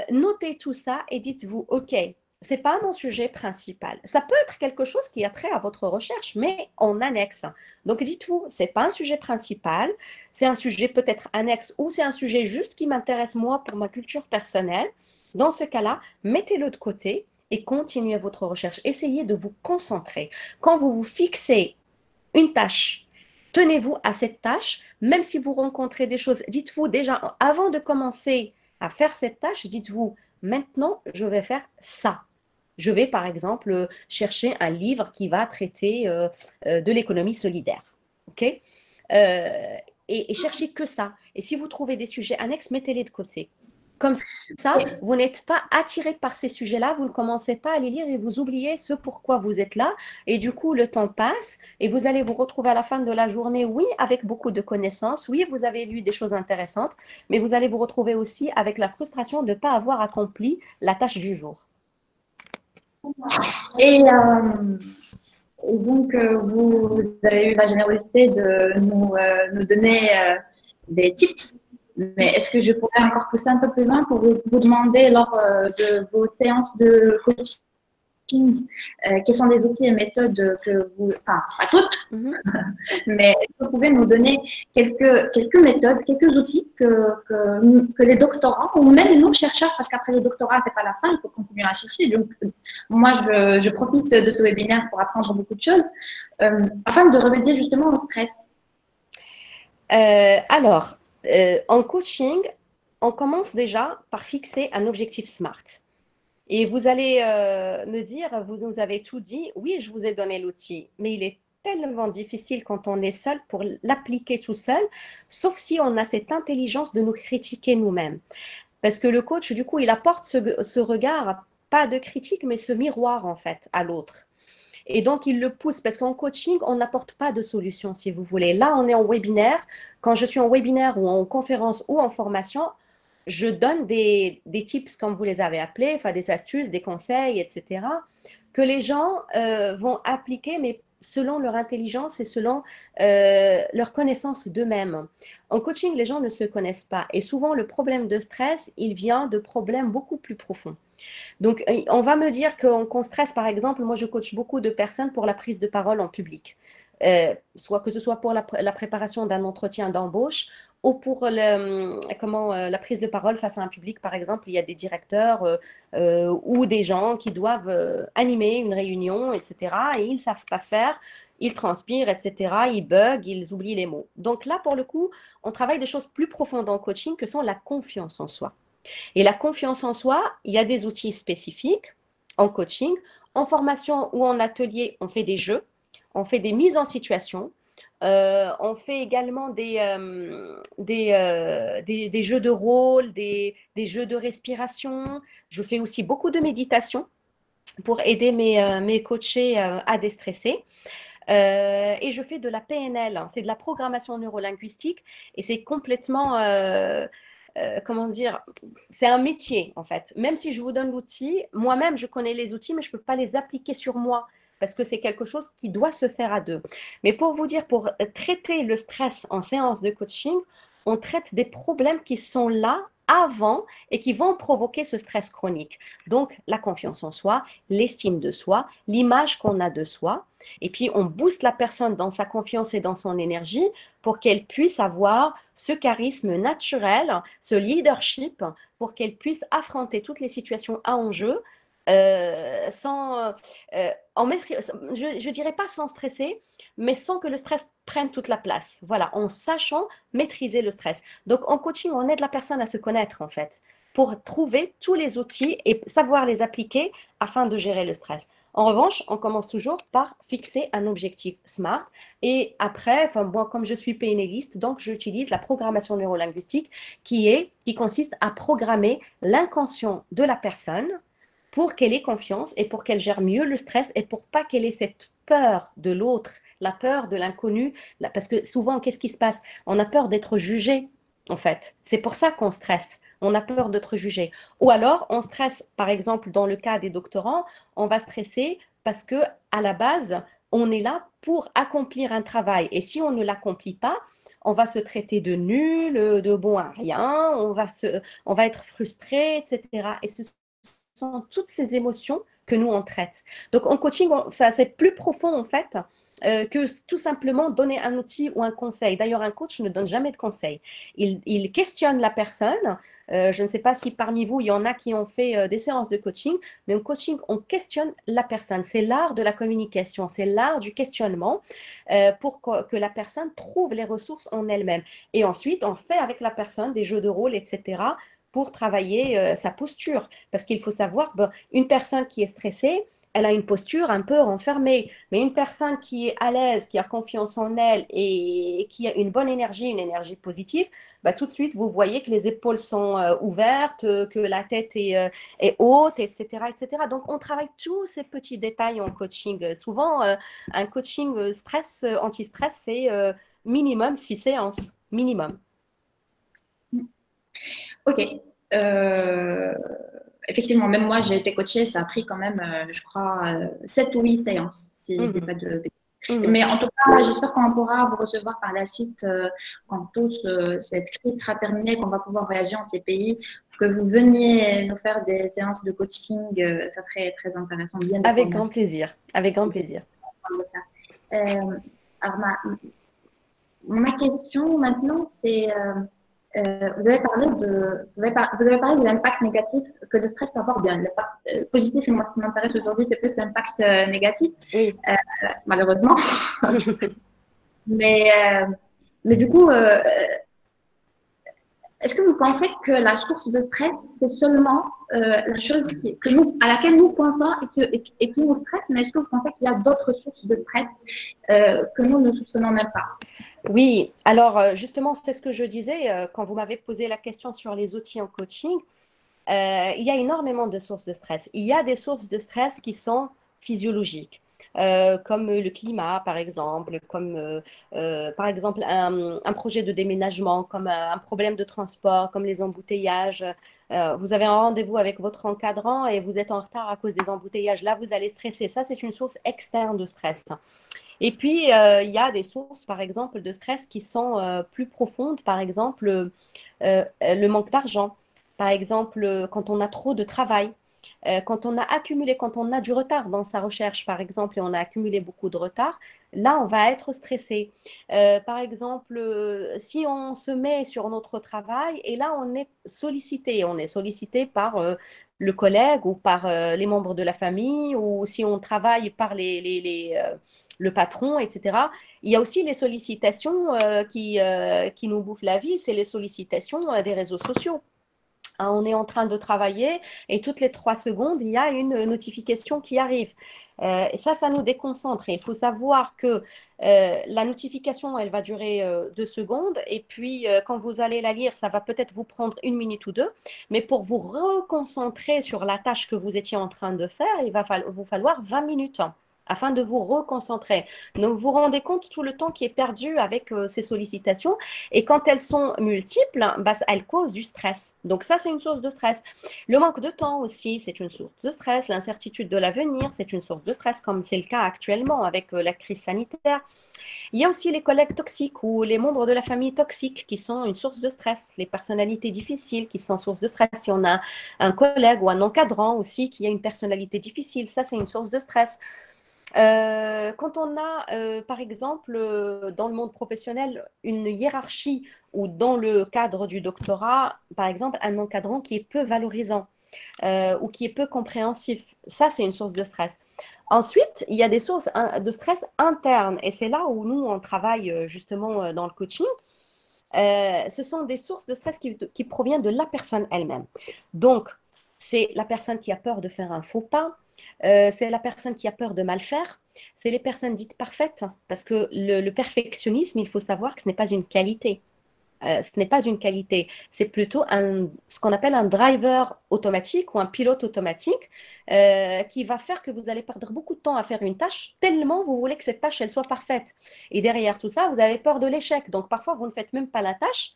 S2: Notez tout ça et dites-vous, OK, ce n'est pas mon sujet principal. Ça peut être quelque chose qui a trait à votre recherche, mais en annexe. Donc dites-vous, ce n'est pas un sujet principal, c'est un sujet peut-être annexe ou c'est un sujet juste qui m'intéresse moi pour ma culture personnelle. Dans ce cas-là, mettez-le de côté et continuez votre recherche. Essayez de vous concentrer. Quand vous vous fixez une tâche, tenez-vous à cette tâche, même si vous rencontrez des choses, dites-vous déjà, avant de commencer à faire cette tâche, dites-vous, maintenant, je vais faire ça. Je vais, par exemple, chercher un livre qui va traiter de l'économie solidaire. OK? Et cherchez que ça. Et si vous trouvez des sujets annexes, mettez-les de côté. Comme ça, vous n'êtes pas attiré par ces sujets-là, vous ne commencez pas à les lire et vous oubliez ce pourquoi vous êtes là. Et du coup, le temps passe et vous allez vous retrouver à la fin de la journée, oui, avec beaucoup de connaissances, oui, vous avez lu des choses intéressantes, mais vous allez vous retrouver aussi avec la frustration de ne pas avoir accompli la tâche du jour.
S1: Et donc, vous avez eu la générosité de nous donner des tips. Mais est-ce que je pourrais encore pousser un peu plus loin pour vous demander lors de vos séances de coaching, quels sont les outils et méthodes que vous, enfin, pas toutes, mais est-ce que vous pouvez nous donner quelques méthodes, quelques outils que les doctorants, ou même nous chercheurs, parce qu'après le doctorat, c'est pas la fin, il faut continuer à chercher. Donc, moi, je profite de ce webinaire pour apprendre beaucoup de choses, afin de remédier justement au stress.
S2: En coaching, on commence déjà par fixer un objectif SMART. Et vous allez me dire, vous nous avez tout dit, oui, je vous ai donné l'outil, mais il est tellement difficile quand on est seul pour l'appliquer tout seul, sauf si on a cette intelligence de nous critiquer nous-mêmes. Parce que le coach, du coup, il apporte ce regard, pas de critique, mais ce miroir, en fait, à l'autre. Et donc, il le pousse parce qu'en coaching, on n'apporte pas de solution, si vous voulez. Là, on est en webinaire. Quand je suis en webinaire ou en conférence ou en formation, je donne des tips, comme vous les avez appelés, enfin des astuces, des conseils, etc., que les gens vont appliquer, mais selon leur intelligence et selon leur connaissance d'eux-mêmes. En coaching, les gens ne se connaissent pas. Et souvent, le problème de stress, il vient de problèmes beaucoup plus profonds. Donc, on va me dire qu'on stresse, par exemple, moi je coach beaucoup de personnes pour la prise de parole en public, soit que ce soit pour la préparation d'un entretien d'embauche ou pour la prise de parole face à un public, par exemple, il y a des directeurs ou des gens qui doivent animer une réunion, etc. Et ils ne savent pas faire, ils transpirent, etc. Ils bug, ils oublient les mots. Donc là, pour le coup, on travaille des choses plus profondes en coaching que sont la confiance en soi. Et la confiance en soi, il y a des outils spécifiques en coaching. En formation ou en atelier, on fait des jeux, on fait des mises en situation, On fait également des jeux de rôle, des jeux de respiration. Je fais aussi beaucoup de méditation pour aider mes coachés à déstresser. Et je fais de la PNL, hein. C'est de la programmation neurolinguistique et c'est complètement, comment dire, c'est un métier en fait. Même si je vous donne l'outil, moi-même je connais les outils, mais je ne peux pas les appliquer sur moi parce que c'est quelque chose qui doit se faire à deux. Mais pour vous dire, pour traiter le stress en séance de coaching, on traite des problèmes qui sont là avant et qui vont provoquer ce stress chronique. Donc, la confiance en soi, l'estime de soi, l'image qu'on a de soi. Et puis, on booste la personne dans sa confiance et dans son énergie pour qu'elle puisse avoir ce charisme naturel, ce leadership, pour qu'elle puisse affronter toutes les situations à enjeu sans, je dirais pas sans stresser, mais sans que le stress prenne toute la place. Voilà, en sachant maîtriser le stress. Donc, en coaching, on aide la personne à se connaître, en fait, pour trouver tous les outils et savoir les appliquer afin de gérer le stress. En revanche, on commence toujours par fixer un objectif SMART. Et après, enfin, moi, comme je suis PNListe, donc j'utilise la programmation neurolinguistique qui consiste à programmer l'inconscient de la personne pour qu'elle ait confiance et pour qu'elle gère mieux le stress et pour pas qu'elle ait cette peur de l'autre, la peur de l'inconnu. Parce que souvent, qu'est-ce qui se passe? On a peur d'être jugé, en fait. C'est pour ça qu'on stresse. On a peur d'être jugé. Ou alors, on stresse, par exemple, dans le cas des doctorants, on va stresser parce que à la base, on est là pour accomplir un travail. Et si on ne l'accomplit pas, on va se traiter de nul, de bon à rien, on va être frustré, etc. Et ce sont toutes ces émotions que nous, on traite. Donc, en coaching, ça, c'est plus profond, en fait, que tout simplement donner un outil ou un conseil. D'ailleurs, un coach ne donne jamais de conseil. Il questionne la personne. Je ne sais pas si parmi vous, il y en a qui ont fait des séances de coaching, mais en coaching, on questionne la personne. C'est l'art de la communication, c'est l'art du questionnement pour que la personne trouve les ressources en elle-même. Et ensuite, on fait avec la personne des jeux de rôle, etc., pour travailler sa posture. Parce qu'il faut savoir, une personne qui est stressée, elle a une posture un peu renfermée. Mais une personne qui est à l'aise, qui a confiance en elle et qui a une bonne énergie, une énergie positive, tout de suite, vous voyez que les épaules sont ouvertes, que la tête est haute, etc., etc. Donc, on travaille tous ces petits détails en coaching. Souvent, un coaching stress, anti-stress, c'est minimum 6 séances, minimum.
S1: Ok. Euh, Effectivement, même moi, j'ai été coachée, ça a pris quand même, je crois, 7 ou 8 séances, si je dis pas de bêtises. Mais en tout cas, j'espère qu'on pourra vous recevoir par la suite quand cette crise sera terminée, qu'on va pouvoir voyager entre les pays, que vous veniez nous faire des séances de coaching, ça serait très intéressant. Bien
S2: avec grand plaisir, avec grand plaisir.
S1: Alors, ma question maintenant, c'est vous avez parlé de l'impact négatif que le stress peut avoir. Bien, l'impact positif, et moi, ce qui m'intéresse aujourd'hui, c'est plus l'impact négatif,
S2: oui.
S1: Malheureusement. mais du coup, est-ce que vous pensez que la source de stress, c'est seulement la chose à laquelle nous pensons et qui nous stresse, mais est-ce que vous pensez qu'il y a d'autres sources de stress que nous ne soupçonnons même pas?
S2: Oui, alors justement, c'est ce que je disais quand vous m'avez posé la question sur les outils en coaching. Il y a énormément de sources de stress. Il y a des sources de stress qui sont physiologiques, comme le climat, par exemple, comme par exemple un projet de déménagement, comme un problème de transport, comme les embouteillages. Vous avez un rendez-vous avec votre encadrant et vous êtes en retard à cause des embouteillages. Là, vous allez stresser. Ça, c'est une source externe de stress. Et puis, il y a des sources, par exemple, de stress qui sont plus profondes. Par exemple, le manque d'argent. Par exemple, quand on a trop de travail. Quand on a du retard dans sa recherche, par exemple, et on a accumulé beaucoup de retard, là, on va être stressé. Par exemple, si on se met sur notre travail et là, on est sollicité par le collègue ou par les membres de la famille, ou si on travaille par le patron, etc. Il y a aussi les sollicitations qui nous bouffent la vie, c'est les sollicitations des réseaux sociaux. On est en train de travailler et toutes les 3 secondes, il y a une notification qui arrive. Et ça nous déconcentre. Et il faut savoir que la notification, elle va durer 2 secondes. Et puis, quand vous allez la lire, ça va peut-être vous prendre 1 minute ou 2. Mais pour vous reconcentrer sur la tâche que vous étiez en train de faire, il va vous falloir 20 minutes afin de vous reconcentrer. Donc, vous vous rendez compte tout le temps qui est perdu avec ces sollicitations. Et quand elles sont multiples, bah, elles causent du stress. Donc, ça, c'est une source de stress. Le manque de temps aussi, c'est une source de stress. L'incertitude de l'avenir, c'est une source de stress, comme c'est le cas actuellement avec la crise sanitaire. Il y a aussi les collègues toxiques ou les membres de la famille toxiques qui sont une source de stress. Les personnalités difficiles qui sont source de stress. Si on a un collègue ou un encadrant aussi qui a une personnalité difficile, ça, c'est une source de stress. Quand on a, par exemple, dans le monde professionnel, une hiérarchie ou dans le cadre du doctorat, par exemple, un encadrant qui est peu valorisant ou qui est peu compréhensif, ça, c'est une source de stress. Ensuite, il y a des sources de stress internes et c'est là où nous, on travaille justement dans le coaching. Ce sont des sources de stress qui proviennent de la personne elle-même. Donc, c'est la personne qui a peur de faire un faux pas, c'est la personne qui a peur de mal faire, c'est les personnes dites parfaites, parce que le perfectionnisme, il faut savoir que ce n'est pas une qualité. Ce n'est pas une qualité, c'est plutôt ce qu'on appelle un driver automatique ou un pilote automatique qui va faire que vous allez perdre beaucoup de temps à faire une tâche tellement vous voulez que cette tâche elle soit parfaite. Et derrière tout ça, vous avez peur de l'échec. Donc parfois, vous ne faites même pas la tâche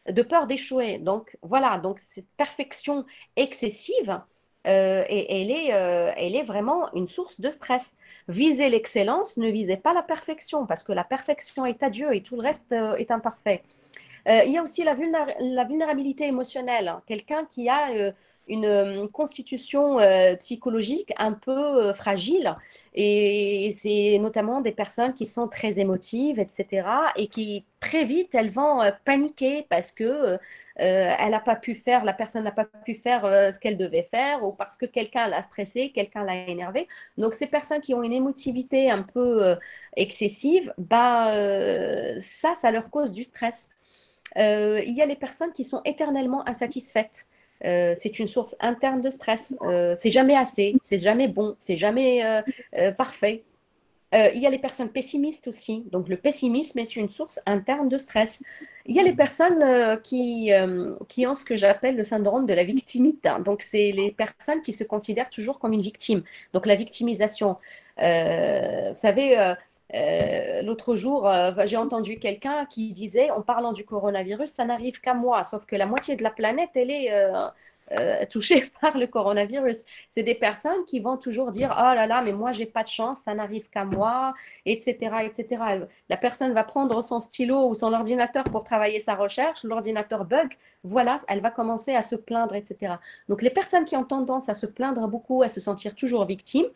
S2: de peur d'échouer. Donc voilà, donc cette perfection excessive, elle est vraiment une source de stress. Visez l'excellence, ne visez pas la perfection, parce que la perfection est à Dieu et tout le reste est imparfait. Il y a aussi la vulnérabilité émotionnelle. Quelqu'un qui a une constitution psychologique un peu fragile, et c'est notamment des personnes qui sont très émotives, etc., et qui très vite, elles vont paniquer parce que elle n'a pas pu faire, la personne n'a pas pu faire ce qu'elle devait faire, ou parce que quelqu'un l'a stressé, quelqu'un l'a énervé. Donc, ces personnes qui ont une émotivité un peu excessive, bah, ça leur cause du stress. Il y a les personnes qui sont éternellement insatisfaites. C'est une source interne de stress. C'est jamais assez, c'est jamais bon, c'est jamais parfait. Il y a les personnes pessimistes aussi. Donc, le pessimisme est une source interne de stress. Il y a les personnes qui ont ce que j'appelle le syndrome de la victimite. Donc, c'est les personnes qui se considèrent toujours comme une victime. Donc, la victimisation. Vous savez, l'autre jour, j'ai entendu quelqu'un qui disait, en parlant du coronavirus, ça n'arrive qu'à moi, sauf que la moitié de la planète, elle est touchée par le coronavirus. C'est des personnes qui vont toujours dire, oh là là, mais moi, j'ai pas de chance, ça n'arrive qu'à moi, etc., etc. La personne va prendre son stylo ou son ordinateur pour travailler sa recherche, l'ordinateur bug, voilà, elle va commencer à se plaindre, etc. Donc, les personnes qui ont tendance à se plaindre beaucoup, à se sentir toujours victimes,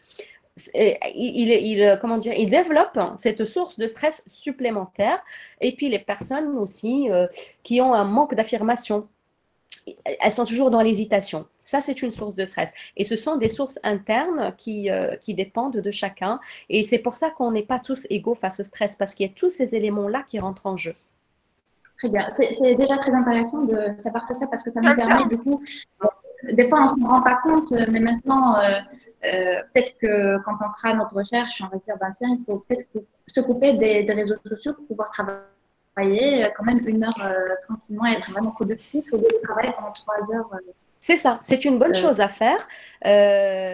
S2: comment dire, il développe cette source de stress supplémentaire. Et puis les personnes aussi qui ont un manque d'affirmation, elles sont toujours dans l'hésitation. Ça, c'est une source de stress. Et ce sont des sources internes qui dépendent de chacun. Et c'est pour ça qu'on n'est pas tous égaux face au stress, parce qu'il y a tous ces éléments-là qui rentrent en jeu.
S1: Très bien. C'est déjà très intéressant de savoir tout ça parce que ça nous permet du coup, des fois on ne se rend pas compte, mais maintenant, peut-être que quand on fera notre recherche, on va se dire, ben, tiens, il faut peut-être se couper des réseaux sociaux pour pouvoir travailler quand même 1 heure tranquillement et être vraiment productif au lieu de travailler pendant 3 heures.
S2: C'est ça, c'est une bonne chose à faire.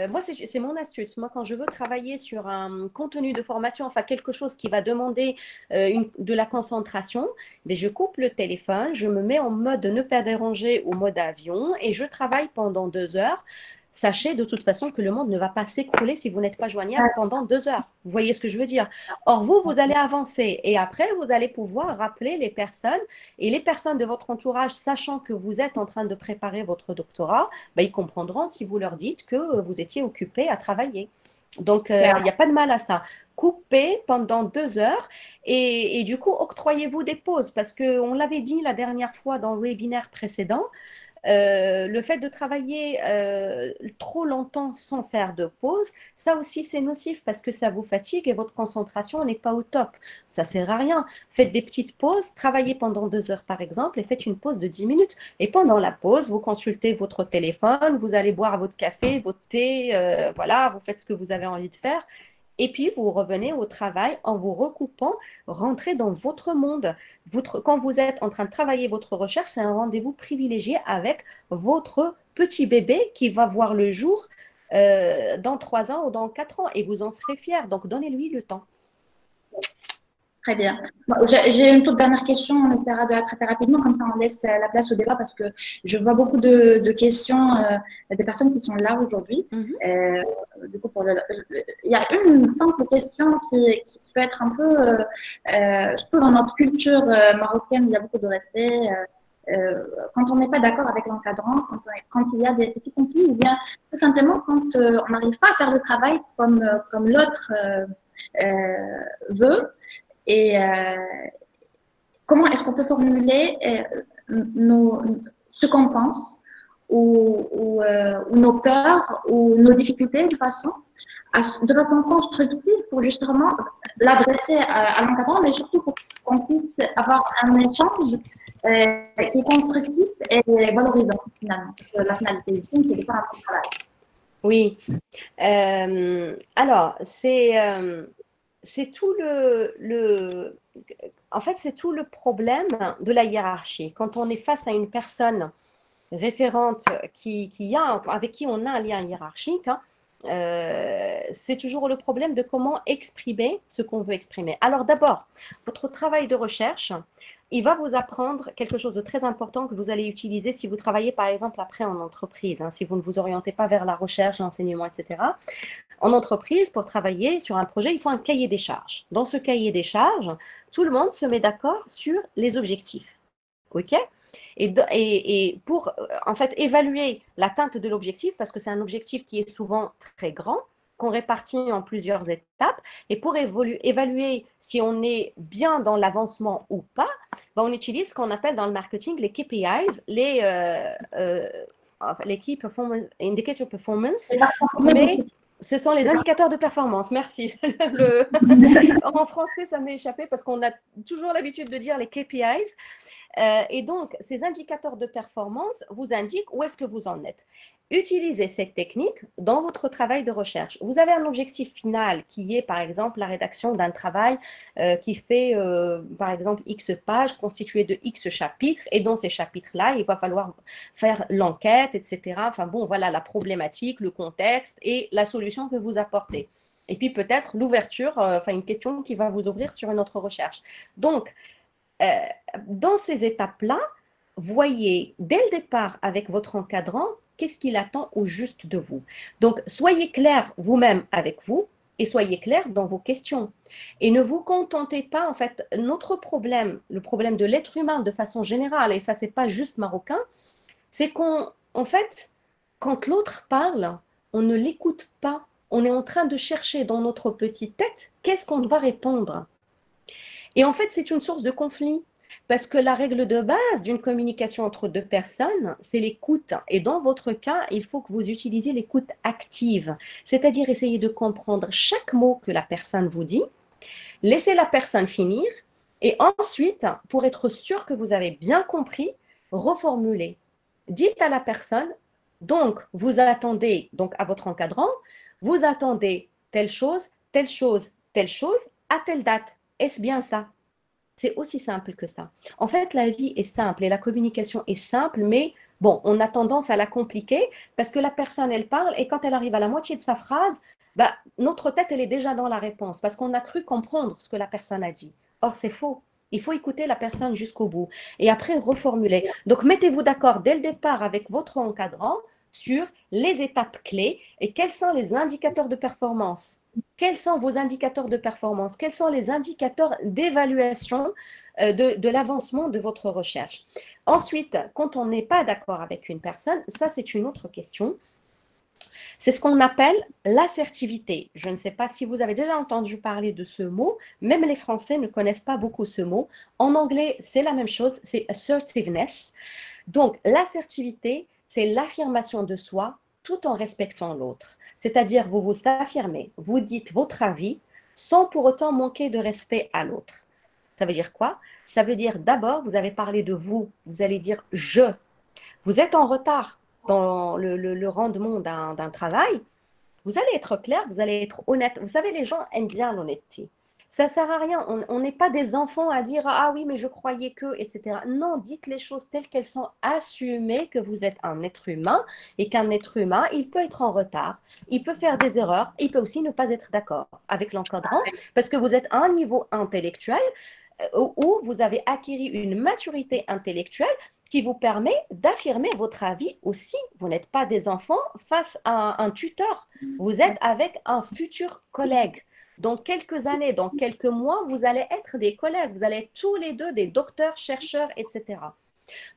S2: Moi, c'est mon astuce. Moi, quand je veux travailler sur un contenu de formation, enfin quelque chose qui va demander de la concentration, mais je coupe le téléphone, je me mets en mode ne pas déranger ou mode avion et je travaille pendant 2 heures. Sachez de toute façon que le monde ne va pas s'écrouler si vous n'êtes pas joignable pendant 2 heures. Vous voyez ce que je veux dire? Or, vous allez avancer et après, vous allez pouvoir rappeler les personnes et les personnes de votre entourage, sachant que vous êtes en train de préparer votre doctorat, ben, ils comprendront si vous leur dites que vous étiez occupé à travailler. Donc, il n'y a pas de mal à ça. Coupez pendant 2 heures et du coup, octroyez-vous des pauses parce qu'on l'avait dit la dernière fois dans le webinaire précédent. Le fait de travailler trop longtemps sans faire de pause, ça aussi c'est nocif parce que ça vous fatigue et votre concentration n'est pas au top. Ça sert à rien. Faites des petites pauses, travaillez pendant 2 heures par exemple et faites une pause de 10 minutes. Et pendant la pause, vous consultez votre téléphone, vous allez boire votre café, votre thé, voilà, vous faites ce que vous avez envie de faire. Et puis, vous revenez au travail en vous recoupant, rentrez dans votre monde. Quand vous êtes en train de travailler votre recherche, c'est un rendez-vous privilégié avec votre petit bébé qui va voir le jour dans 3 ans ou dans 4 ans et vous en serez fiers. Donc, donnez-lui le temps.
S1: Très bien. Bon, j'ai une toute dernière question, on essaiera de la traiter rapidement, comme ça on laisse la place au débat parce que je vois beaucoup de questions des personnes qui sont là aujourd'hui. Du coup, il y a une simple question qui peut être un peu, surtout dans notre culture marocaine, il y a beaucoup de respect. Quand on n'est pas d'accord avec l'encadrant, quand il y a des petits conflits, ou bien tout simplement quand on n'arrive pas à faire le travail comme l'autre veut. Et comment est-ce qu'on peut formuler ce qu'on pense ou nos peurs ou nos difficultés de façon constructive pour justement l'adresser à l'encadrant, mais surtout pour qu'on puisse avoir un échange qui est constructif et valorisant finalement. Parce que la finalité du film, c'est de faire un bon travail.
S2: Oui. Alors, c'est tout en fait, c'est tout le problème de la hiérarchie. Quand on est face à une personne référente avec qui on a un lien hiérarchique, hein, c'est toujours le problème de comment exprimer ce qu'on veut exprimer. Alors d'abord, votre travail de recherche, il va vous apprendre quelque chose de très important que vous allez utiliser si vous travaillez par exemple après en entreprise, hein, si vous ne vous orientez pas vers la recherche, l'enseignement, etc. En entreprise, pour travailler sur un projet, il faut un cahier des charges. Dans ce cahier des charges, tout le monde se met d'accord sur les objectifs. OK ? Et pour en fait évaluer l'atteinte de l'objectif, parce que c'est un objectif qui est souvent très grand, qu'on répartit en plusieurs étapes, et pour évaluer si on est bien dans l'avancement ou pas, ben on utilise ce qu'on appelle dans le marketing les KPIs, les Key Performance Indicator Performance, mais ce sont les indicateurs de performance. Merci. En français, ça m'est échappé parce qu'on a toujours l'habitude de dire les KPIs. Et donc, ces indicateurs de performance vous indiquent où est-ce que vous en êtes. Utilisez cette technique dans votre travail de recherche. Vous avez un objectif final qui est, par exemple, la rédaction d'un travail qui fait, par exemple, X pages constituées de X chapitres. Et dans ces chapitres-là, il va falloir faire l'enquête, etc. Enfin bon, voilà la problématique, le contexte et la solution que vous apportez. Et puis peut-être l'ouverture, une question qui va vous ouvrir sur une autre recherche. Donc, dans ces étapes-là, voyez dès le départ avec votre encadrant qu'est-ce qu'il attend au juste de vous. Donc, soyez clair vous-même avec vous et soyez clair dans vos questions. Et ne vous contentez pas, en fait, notre problème, le problème de l'être humain de façon générale, et ça, c'est pas juste marocain, c'est qu'en fait, quand l'autre parle, on ne l'écoute pas. On est en train de chercher dans notre petite tête qu'est-ce qu'on va répondre. Et en fait, c'est une source de conflit. Parce que la règle de base d'une communication entre deux personnes, c'est l'écoute. Et dans votre cas, il faut que vous utilisiez l'écoute active, c'est-à-dire essayer de comprendre chaque mot que la personne vous dit, laissez la personne finir, et ensuite, pour être sûr que vous avez bien compris, reformulez. Dites à la personne, donc vous attendez, donc à votre encadrant, vous attendez telle chose, telle chose, telle chose, à telle date. Est-ce bien ça? C'est aussi simple que ça. En fait, la vie est simple et la communication est simple, mais bon, on a tendance à la compliquer parce que la personne, elle parle et quand elle arrive à la moitié de sa phrase, bah, notre tête, elle est déjà dans la réponse parce qu'on a cru comprendre ce que la personne a dit. Or, c'est faux. Il faut écouter la personne jusqu'au bout et après reformuler. Donc, mettez-vous d'accord dès le départ avec votre encadrant sur les étapes clés et quels sont les indicateurs de performance. Quels sont vos indicateurs de performance? Quels sont les indicateurs d'évaluation de l'avancement de votre recherche? Ensuite, quand on n'est pas d'accord avec une personne, ça c'est une autre question. C'est ce qu'on appelle l'assertivité. Je ne sais pas si vous avez déjà entendu parler de ce mot. Même les Français ne connaissent pas beaucoup ce mot. En anglais, c'est la même chose, c'est assertiveness. Donc, l'assertivité, c'est l'affirmation de soi tout en respectant l'autre. C'est-à-dire, vous vous affirmez, vous dites votre avis sans pour autant manquer de respect à l'autre. Ça veut dire quoi? Ça veut dire d'abord, vous avez parlé de vous, vous allez dire je. Vous êtes en retard dans le rendement d'un travail, vous allez être clair, vous allez être honnête. Vous savez, les gens aiment bien l'honnêteté. Ça ne sert à rien. On n'est pas des enfants à dire ah oui, mais je croyais que, etc. Non, dites les choses telles qu'elles sont. Assumez que vous êtes un être humain et qu'un être humain, il peut être en retard, il peut faire des erreurs, il peut aussi ne pas être d'accord avec l'encadrant parce que vous êtes à un niveau intellectuel où vous avez acquis une maturité intellectuelle qui vous permet d'affirmer votre avis aussi. Vous n'êtes pas des enfants face à un tuteur. Vous êtes avec un futur collègue. Dans quelques années, dans quelques mois, vous allez être des collègues. Vous allez être tous les deux des docteurs, chercheurs, etc.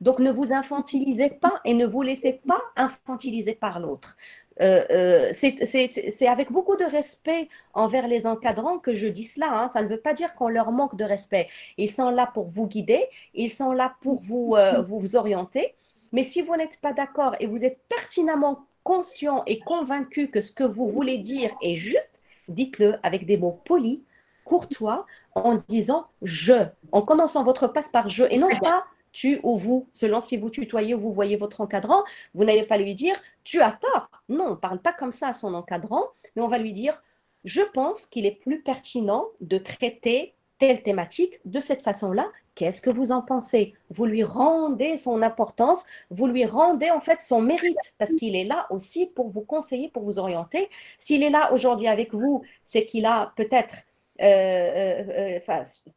S2: Donc, ne vous infantilisez pas et ne vous laissez pas infantiliser par l'autre. C'est avec beaucoup de respect envers les encadrants que je dis cela. Hein. Ça ne veut pas dire qu'on leur manque de respect. Ils sont là pour vous guider, ils sont là pour vous orienter. Mais si vous n'êtes pas d'accord et vous êtes pertinemment conscient et convaincu que ce que vous voulez dire est juste, dites-le avec des mots polis, courtois, en disant je, en commençant votre passe par je et non pas tu ou vous, selon si vous tutoyez ou vous voyez votre encadrant, vous n'allez pas lui dire tu as tort. Non, on ne parle pas comme ça à son encadrant, mais on va lui dire je pense qu'il est plus pertinent de traiter telle thématique de cette façon-là. Qu'est-ce que vous en pensez? Vous lui rendez son importance, vous lui rendez en fait son mérite, parce qu'il est là aussi pour vous conseiller, pour vous orienter. S'il est là aujourd'hui avec vous, c'est qu'il a peut-être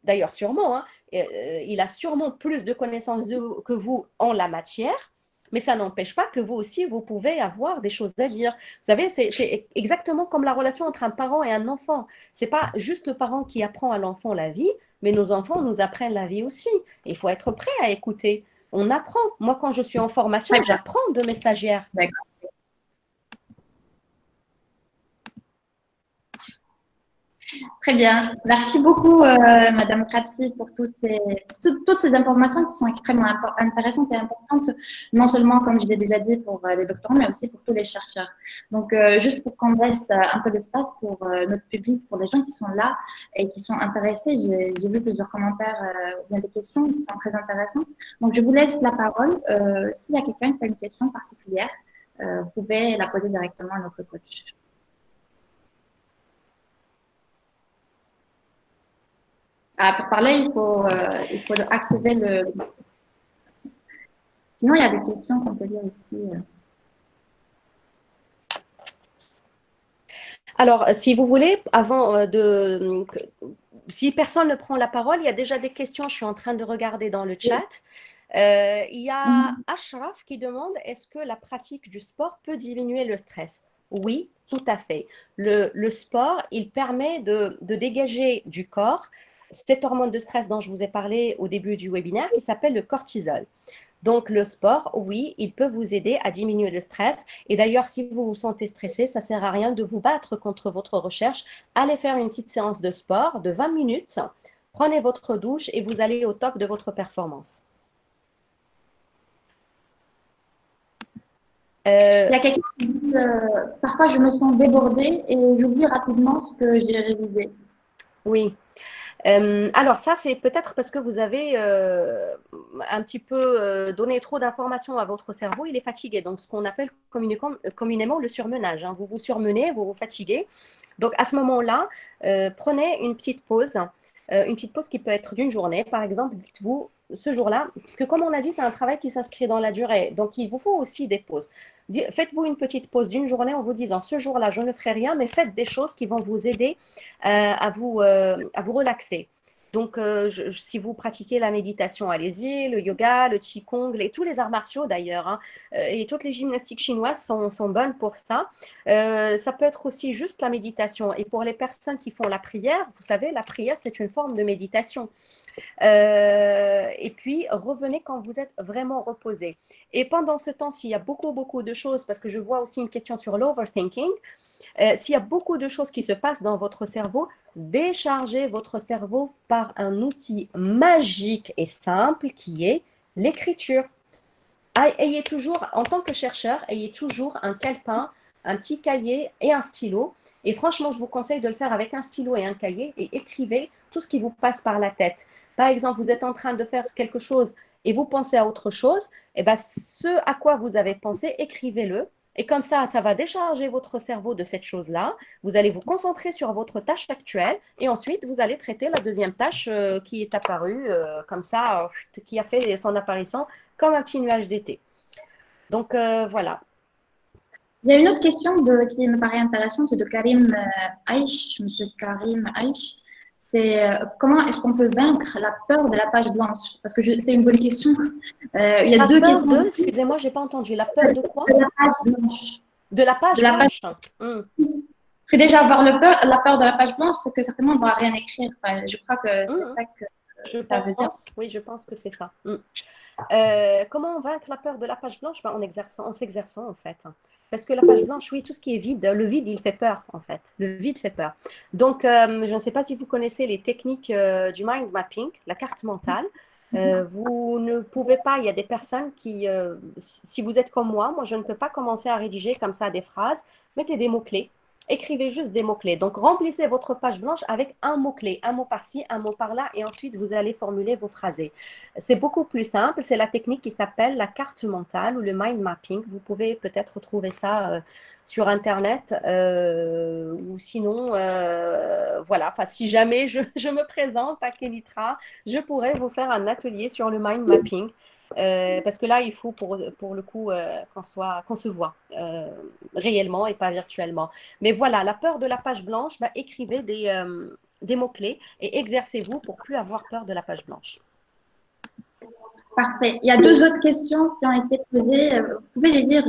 S2: d'ailleurs sûrement, hein, il a sûrement plus de connaissances que vous en la matière, mais ça n'empêche pas que vous aussi, vous pouvez avoir des choses à dire. Vous savez, c'est exactement comme la relation entre un parent et un enfant. Ce n'est pas juste le parent qui apprend à l'enfant la vie, mais nos enfants nous apprennent la vie aussi. Il faut être prêt à écouter. On apprend. Moi, quand je suis en formation, j'apprends de mes stagiaires.
S1: D'accord. Très bien. Merci beaucoup, Madame Krapsi, pour toutes ces informations qui sont extrêmement intéressantes et importantes, non seulement, comme je l'ai déjà dit, pour les doctorants, mais aussi pour tous les chercheurs. Donc, juste pour qu'on laisse un peu d'espace pour notre public, pour les gens qui sont là et qui sont intéressés, j'ai vu plusieurs commentaires ou bien des questions qui sont très intéressantes. Donc, je vous laisse la parole. S'il y a quelqu'un qui a une question particulière, vous pouvez la poser directement à notre coach. Ah, pour parler, il faut activer le. Sinon, il y a des questions qu'on peut lire ici.
S2: Alors, si vous voulez, avant de. Si personne ne prend la parole, il y a déjà des questions. Je suis en train de regarder dans le chat. Il y a Ashraf qui demande est-ce que la pratique du sport peut diminuer le stress? Oui, tout à fait. Le sport, il permet de dégager du corps cette hormone de stress dont je vous ai parlé au début du webinaire qui s'appelle le cortisol. Donc, le sport, oui, il peut vous aider à diminuer le stress. Et d'ailleurs, si vous vous sentez stressé, ça ne sert à rien de vous battre contre votre recherche. Allez faire une petite séance de sport de 20 minutes, prenez votre douche et vous allez au top de votre performance.
S1: Il y a quelqu'un qui dit parfois je me sens débordée et j'oublie rapidement ce que j'ai révisé.
S2: Oui. Alors ça, c'est peut-être parce que vous avez un petit peu donné trop d'informations à votre cerveau, il est fatigué. Donc, ce qu'on appelle communément le surmenage. Hein. Vous vous surmenez, vous vous fatiguez. Donc, à ce moment-là, prenez une petite pause qui peut être d'une journée. Par exemple, dites-vous, ce jour-là, parce que comme on a dit, c'est un travail qui s'inscrit dans la durée. Donc, il vous faut aussi des pauses. Faites-vous une petite pause d'une journée en vous disant, ce jour-là, je ne ferai rien, mais faites des choses qui vont vous aider à vous relaxer. Donc, si vous pratiquez la méditation, allez-y, le yoga, le qigong, tous les arts martiaux d'ailleurs, hein, et toutes les gymnastiques chinoises sont bonnes pour ça. Ça peut être aussi juste la méditation. Et pour les personnes qui font la prière, vous savez, la prière, c'est une forme de méditation. Et puis, revenez quand vous êtes vraiment reposé. Et pendant ce temps, s'il y a beaucoup de choses, parce que je vois aussi une question sur l'overthinking, s'il y a beaucoup de choses qui se passent dans votre cerveau, déchargez votre cerveau par un outil magique et simple qui est l'écriture. ayez toujours, en tant que chercheur, ayez toujours un calepin, un petit cahier et un stylo. Et franchement, je vous conseille de le faire avec un stylo et un cahier et écrivez tout ce qui vous passe par la tête. Par exemple, vous êtes en train de faire quelque chose et vous pensez à autre chose, et ben, ce à quoi vous avez pensé, écrivez-le. Et comme ça va décharger votre cerveau de cette chose-là. Vous allez vous concentrer sur votre tâche actuelle et ensuite, vous allez traiter la deuxième tâche qui est apparue comme ça, qui a fait son apparition comme un petit nuage d'été. Donc, voilà.
S1: Il y a une autre question qui me paraît intéressante de Karim Aïch, monsieur Karim Aïch. C'est comment est-ce qu'on peut vaincre la peur de la page blanche? Parce que c'est une bonne question. Il y a
S2: La
S1: deux
S2: peur
S1: questions.
S2: de, excusez-moi, j'ai pas entendu. La peur de quoi?
S1: De la page blanche.
S2: De la
S1: De
S2: page
S1: la page.
S2: blanche. Hmm.
S1: Parce que déjà, avoir la peur de la page blanche, c'est que certainement, on ne va rien écrire. Enfin, je crois que c'est ça que
S2: Je
S1: ça veut dire.
S2: pense, oui, je pense que c'est ça. Comment on vaincre la peur de la page blanche? Ben, en s'exerçant, en fait. Parce que la page blanche, oui, tout ce qui est vide, le vide, il fait peur, en fait. Le vide fait peur. Donc, je ne sais pas si vous connaissez les techniques du mind mapping, la carte mentale. Vous ne pouvez pas, il y a des personnes qui, si vous êtes comme moi, je ne peux pas commencer à rédiger comme ça des phrases. Mettez des mots-clés. Écrivez juste des mots-clés. Donc, remplissez votre page blanche avec un mot-clé, un mot par-ci, un mot par-là, et ensuite, vous allez formuler vos phrasés. C'est beaucoup plus simple. C'est la technique qui s'appelle la carte mentale ou le mind mapping. Vous pouvez peut-être trouver ça sur Internet ou sinon, voilà. Enfin, si jamais je me présente à Kelitra, je pourrais vous faire un atelier sur le mind mapping. Parce que là, il faut pour le coup qu'on se voit réellement et pas virtuellement. Mais voilà, la peur de la page blanche, bah, écrivez des mots-clés et exercez-vous pour plus avoir peur de la page blanche.
S1: Parfait. Il y a deux autres questions qui ont été posées. Vous pouvez les lire.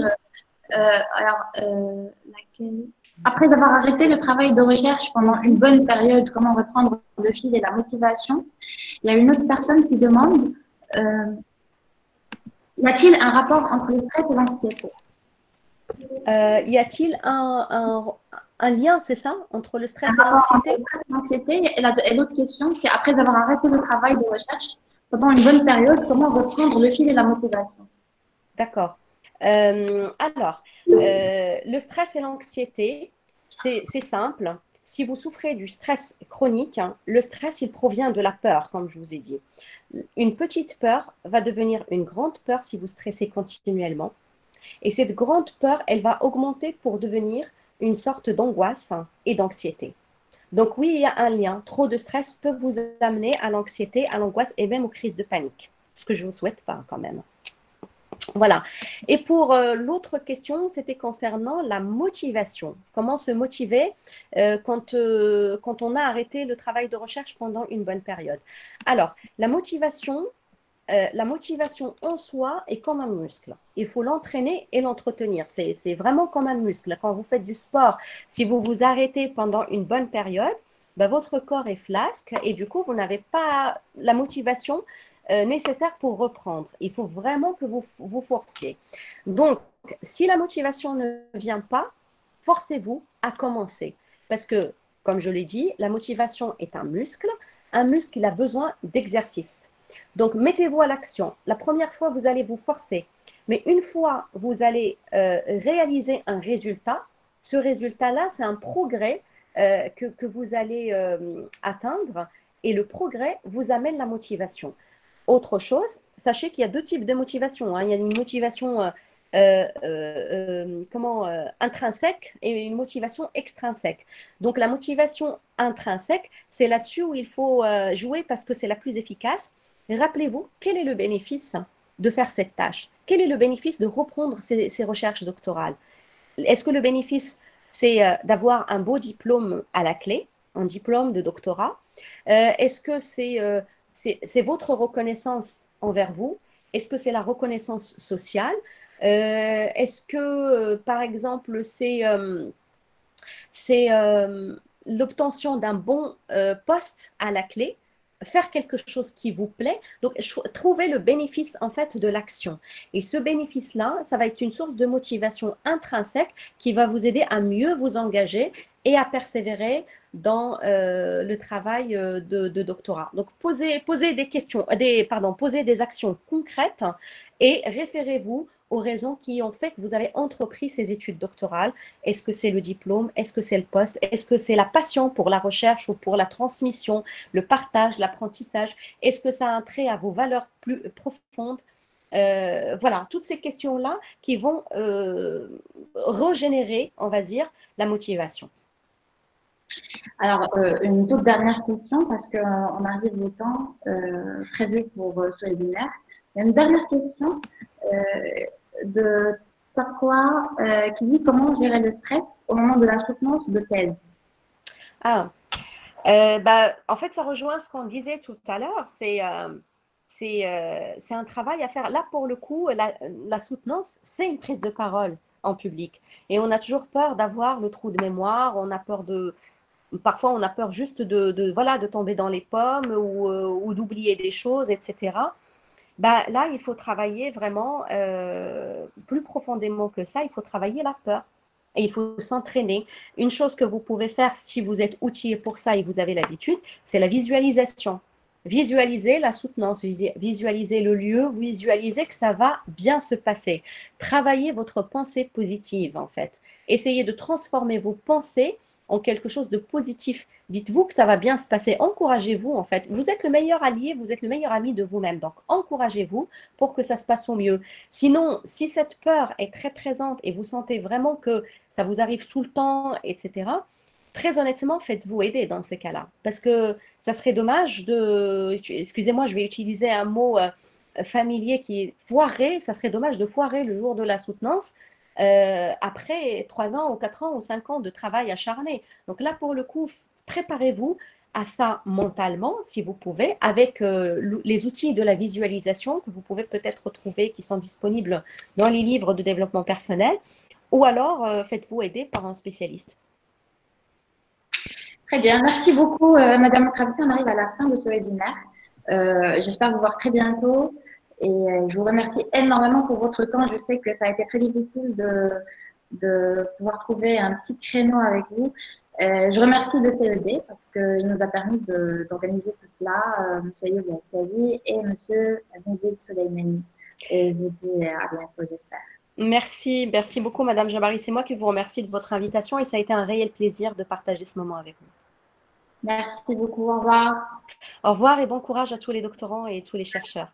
S1: Laquelle? Après avoir arrêté le travail de recherche pendant une bonne période, comment reprendre le fil et la motivation? Il y a une autre personne qui demande y a-t-il un rapport entre le stress et l'anxiété?
S2: Y a-t-il un lien, c'est ça, entre le stress et l'anxiété?
S1: Et l'autre question, c'est après avoir arrêté le travail de recherche pendant une bonne période, comment reprendre le fil et la motivation?
S2: D'accord. Alors, le stress et l'anxiété, c'est simple. Si vous souffrez du stress chronique, hein, le stress, il provient de la peur, comme je vous ai dit. Une petite peur va devenir une grande peur si vous stressez continuellement. Et cette grande peur, elle va augmenter pour devenir une sorte d'angoisse et d'anxiété. Donc oui, il y a un lien. Trop de stress peut vous amener à l'anxiété, à l'angoisse et même aux crises de panique. Ce que je ne vous souhaite pas quand même. Voilà. Et pour l'autre question, c'était concernant la motivation. Comment se motiver quand on a arrêté le travail de recherche pendant une bonne période? Alors, la motivation en soi est comme un muscle. Il faut l'entraîner et l'entretenir. C'est vraiment comme un muscle. Quand vous faites du sport, si vous vous arrêtez pendant une bonne période, ben, votre corps est flasque et du coup, vous n'avez pas la motivation nécessaire pour reprendre. Il faut vraiment que vous vous forciez. Donc, si la motivation ne vient pas, forcez-vous à commencer. Parce que, comme je l'ai dit, la motivation est un muscle. Un muscle, il a besoin d'exercice. Donc, mettez-vous à l'action. La première fois, vous allez vous forcer. Mais une fois, vous allez réaliser un résultat. Ce résultat-là, c'est un progrès que vous allez atteindre. Et le progrès vous amène la motivation. Autre chose, sachez qu'il y a deux types de motivation. Hein. Il y a une motivation intrinsèque et une motivation extrinsèque. Donc, la motivation intrinsèque, c'est là-dessus où il faut jouer parce que c'est la plus efficace. Rappelez-vous, quel est le bénéfice de faire cette tâche? Quel est le bénéfice de reprendre ces recherches doctorales? Est-ce que le bénéfice, c'est d'avoir un beau diplôme à la clé, un diplôme de doctorat? Est-ce que c'est votre reconnaissance envers vous? Est-ce que c'est la reconnaissance sociale? Est-ce que, par exemple, c'est l'obtention d'un bon poste à la clé? Faire quelque chose qui vous plaît. Donc, trouver le bénéfice en fait de l'action. Et ce bénéfice-là, ça va être une source de motivation intrinsèque qui va vous aider à mieux vous engager et à persévérer dans le travail de doctorat. Donc, posez des questions, posez des actions concrètes et référez-vous aux raisons qui ont fait que vous avez entrepris ces études doctorales. Est-ce que c'est le diplôme? Est-ce que c'est le poste? Est-ce que c'est la passion pour la recherche ou pour la transmission, le partage, l'apprentissage? Est-ce que ça a un trait à vos valeurs plus profondes? Voilà, toutes ces questions-là qui vont régénérer, on va dire, la motivation.
S1: Alors, une toute dernière question, parce qu'on arrive au temps prévu pour ce webinaire. Il y a une dernière question de Takwa qui dit comment gérer le stress au moment de la soutenance de thèse.
S2: Ah, en fait, ça rejoint ce qu'on disait tout à l'heure. C'est un travail à faire. Là, pour le coup, la soutenance, c'est une prise de parole en public. Et on a toujours peur d'avoir le trou de mémoire, parfois on a peur juste voilà, de tomber dans les pommes ou d'oublier des choses, etc. Là, il faut travailler vraiment plus profondément que ça, il faut travailler la peur. Et il faut s'entraîner. Une chose que vous pouvez faire si vous êtes outillé pour ça et vous avez l'habitude, c'est la visualisation. Visualiser la soutenance, visualiser le lieu, visualiser que ça va bien se passer. Travaillez votre pensée positive, en fait. Essayez de transformer vos pensées en quelque chose de positif. Dites-vous que ça va bien se passer. Encouragez-vous, en fait. Vous êtes le meilleur allié, vous êtes le meilleur ami de vous-même. Donc, encouragez-vous pour que ça se passe au mieux. Sinon, si cette peur est très présente et vous sentez vraiment que ça vous arrive tout le temps, etc., très honnêtement, faites-vous aider dans ces cas-là. Parce que ça serait dommage excusez-moi, je vais utiliser un mot familier qui est foiré, ça serait dommage de foirer le jour de la soutenance après 3 ans ou 4 ans ou 5 ans de travail acharné. Donc là, pour le coup, préparez-vous à ça mentalement, si vous pouvez, avec les outils de la visualisation que vous pouvez peut-être retrouver, qui sont disponibles dans les livres de développement personnel, ou alors faites-vous aider par un spécialiste.
S1: Très bien, merci beaucoup Madame Travessi. On arrive à la fin de ce webinaire. J'espère vous voir très bientôt et je vous remercie énormément pour votre temps. Je sais que ça a été très difficile de pouvoir trouver un petit créneau avec vous. Je remercie le CED parce qu'il nous a permis d'organiser tout cela, M. Youb Yassali et M. Mujid Soleimani. Et je vous dis à bientôt, j'espère.
S2: Merci beaucoup Madame Jabari. C'est moi qui vous remercie de votre invitation et ça a été un réel plaisir de partager ce moment avec vous.
S1: Merci beaucoup, au revoir.
S2: Au revoir et bon courage à tous les doctorants et tous les chercheurs.